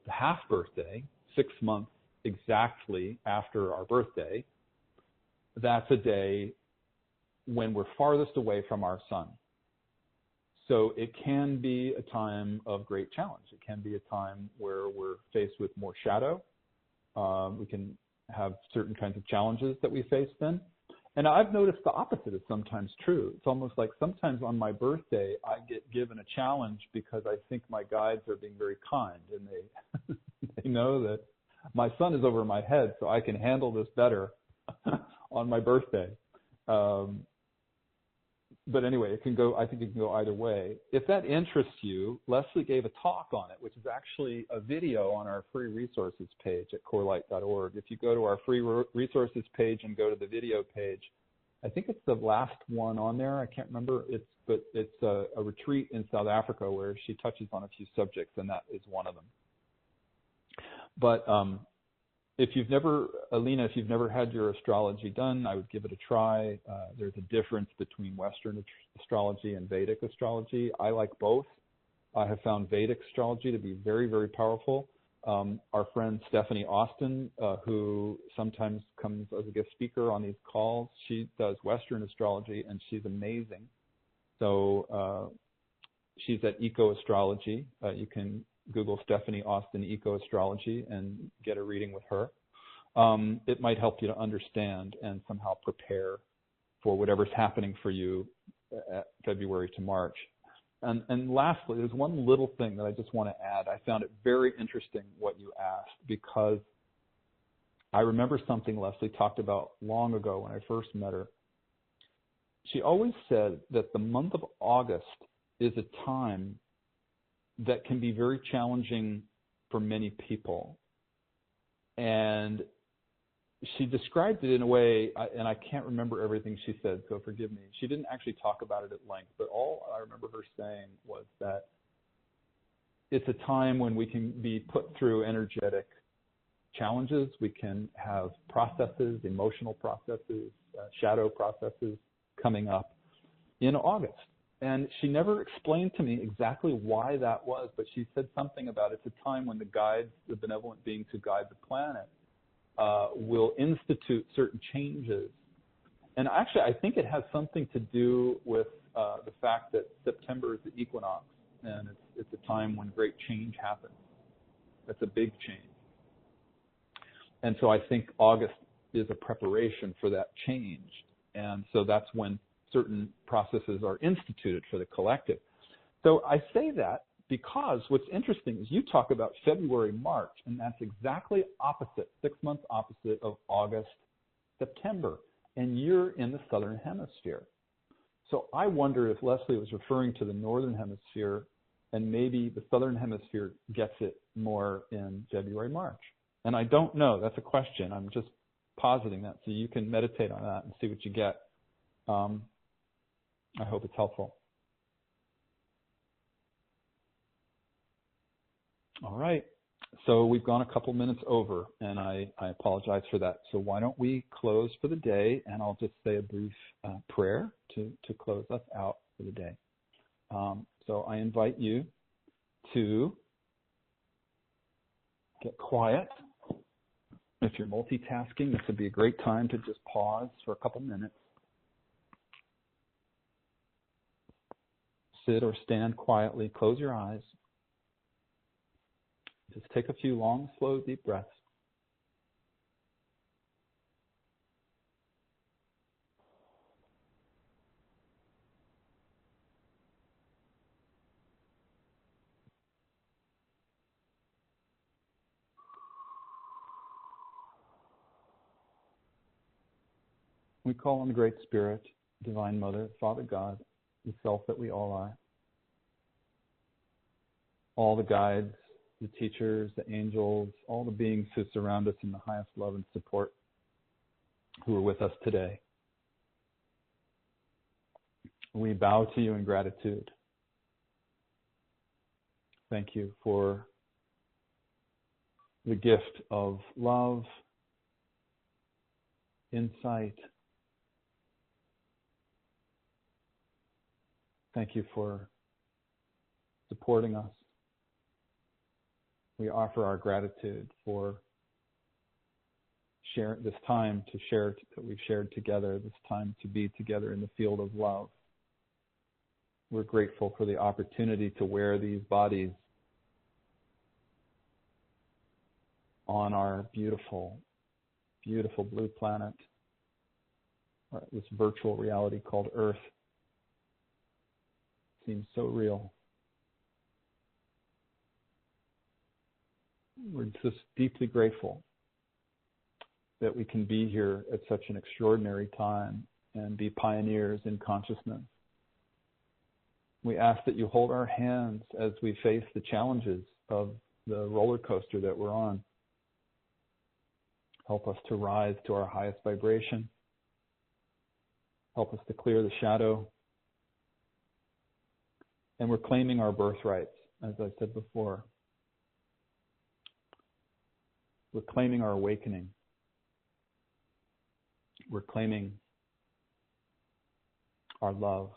The half birthday, 6 months exactly after our birthday, that's a day when we're farthest away from our sun. So it can be a time of great challenge. It can be a time where we're faced with more shadow. We can have certain kinds of challenges that we face then. And I've noticed the opposite is sometimes true. It's almost like sometimes on my birthday, I get given a challenge because I think my guides are being very kind, and they know that my sun is over my head, so I can handle this better on my birthday. But anyway, I think it can go either way. If that interests you, Leslie gave a talk on it, which is actually a video on our free resources page at CoreLight.org. If you go to our free resources page and go to the video page, I think it's the last one on there. I can't remember. But it's a retreat in South Africa where she touches on a few subjects, and that is one of them. But Alina, if you've never had your astrology done, I would give it a try. There's a difference between Western astrology and Vedic astrology. I like both. I have found Vedic astrology to be very, very powerful. Our friend Stephanie Austin, who sometimes comes as a guest speaker on these calls, she does Western astrology, and she's amazing. So she's at Eco Astrology. You can Google Stephanie Austin Eco Astrology and get a reading with her. It might help you to understand and somehow prepare for whatever's happening for you at February to March. And lastly, there's one little thing that I just want to add. I found it very interesting what you asked, because I remember something Leslie talked about long ago when I first met her. She always said that the month of August is a time that can be very challenging for many people. And she described it in a way, and I can't remember everything she said, so forgive me. She didn't actually talk about it at length, but all I remember her saying was that it's a time when we can be put through energetic challenges. We can have processes, emotional processes, shadow processes coming up in August. And she never explained to me exactly why that was, but she said something about it's a time when the guides, the benevolent beings who guide the planet, will institute certain changes. And actually, I think it has something to do with the fact that September is the equinox, and it's a time when great change happens. That's a big change. And so I think August is a preparation for that change. And so that's when certain processes are instituted for the collective. So I say that because what's interesting is you talk about February, March, and that's exactly opposite, 6 months opposite of August, September, and you're in the southern hemisphere. So I wonder if Leslie was referring to the northern hemisphere, and maybe the southern hemisphere gets it more in February, March. And I don't know. That's a question. I'm just positing that, so you can meditate on that and see what you get. I hope it's helpful. All right. So we've gone a couple minutes over, and I apologize for that. So why don't we close for the day, and I'll just say a brief prayer to close us out for the day. So I invite you to get quiet. If you're multitasking, this would be a great time to just pause for a couple minutes. Sit or stand quietly, close your eyes. Just take a few long, slow, deep breaths. We call on the Great Spirit, Divine Mother, Father God, the self that we all are. All the guides, the teachers, the angels, all the beings who surround us in the highest love and support who are with us today. We bow to you in gratitude. Thank you for the gift of love, insight. Thank you for supporting us. We offer our gratitude for this time to share that we've shared together, this time to be together in the field of love. We're grateful for the opportunity to wear these bodies on our beautiful, beautiful blue planet, this virtual reality called Earth. Seems so real. We're just deeply grateful that we can be here at such an extraordinary time and be pioneers in consciousness. We ask that you hold our hands as we face the challenges of the roller coaster that we're on. Help us to rise to our highest vibration. Help us to clear the shadow. And we're claiming our birthrights, as I said before. We're claiming our awakening. We're claiming our love.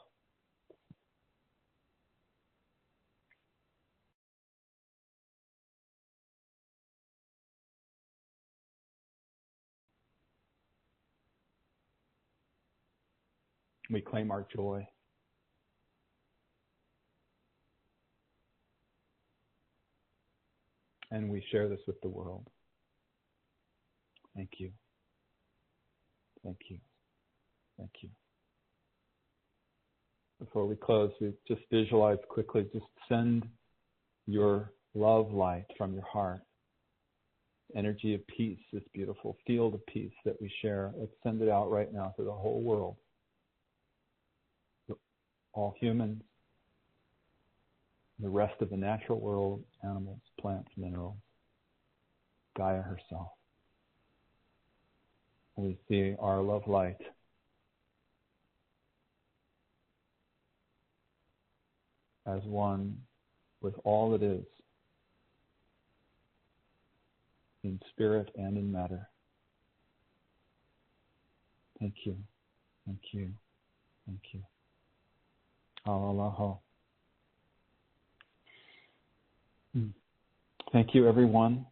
We claim our joy. And we share this with the world. Thank you. Thank you. Thank you. Before we close, we just visualize quickly, just send your love light from your heart. Energy of peace, this beautiful field of peace that we share. Let's send it out right now to the whole world. All humans, the rest of the natural world, animals, plants, minerals, Gaia herself. We see our love light as one with all that is, in spirit and in matter. Thank you. Thank you. Thank you. Aloha. Thank you, everyone.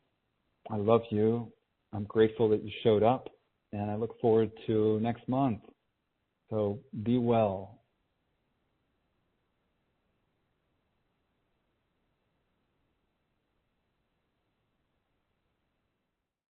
I love you. I'm grateful that you showed up, and I look forward to next month. So be well.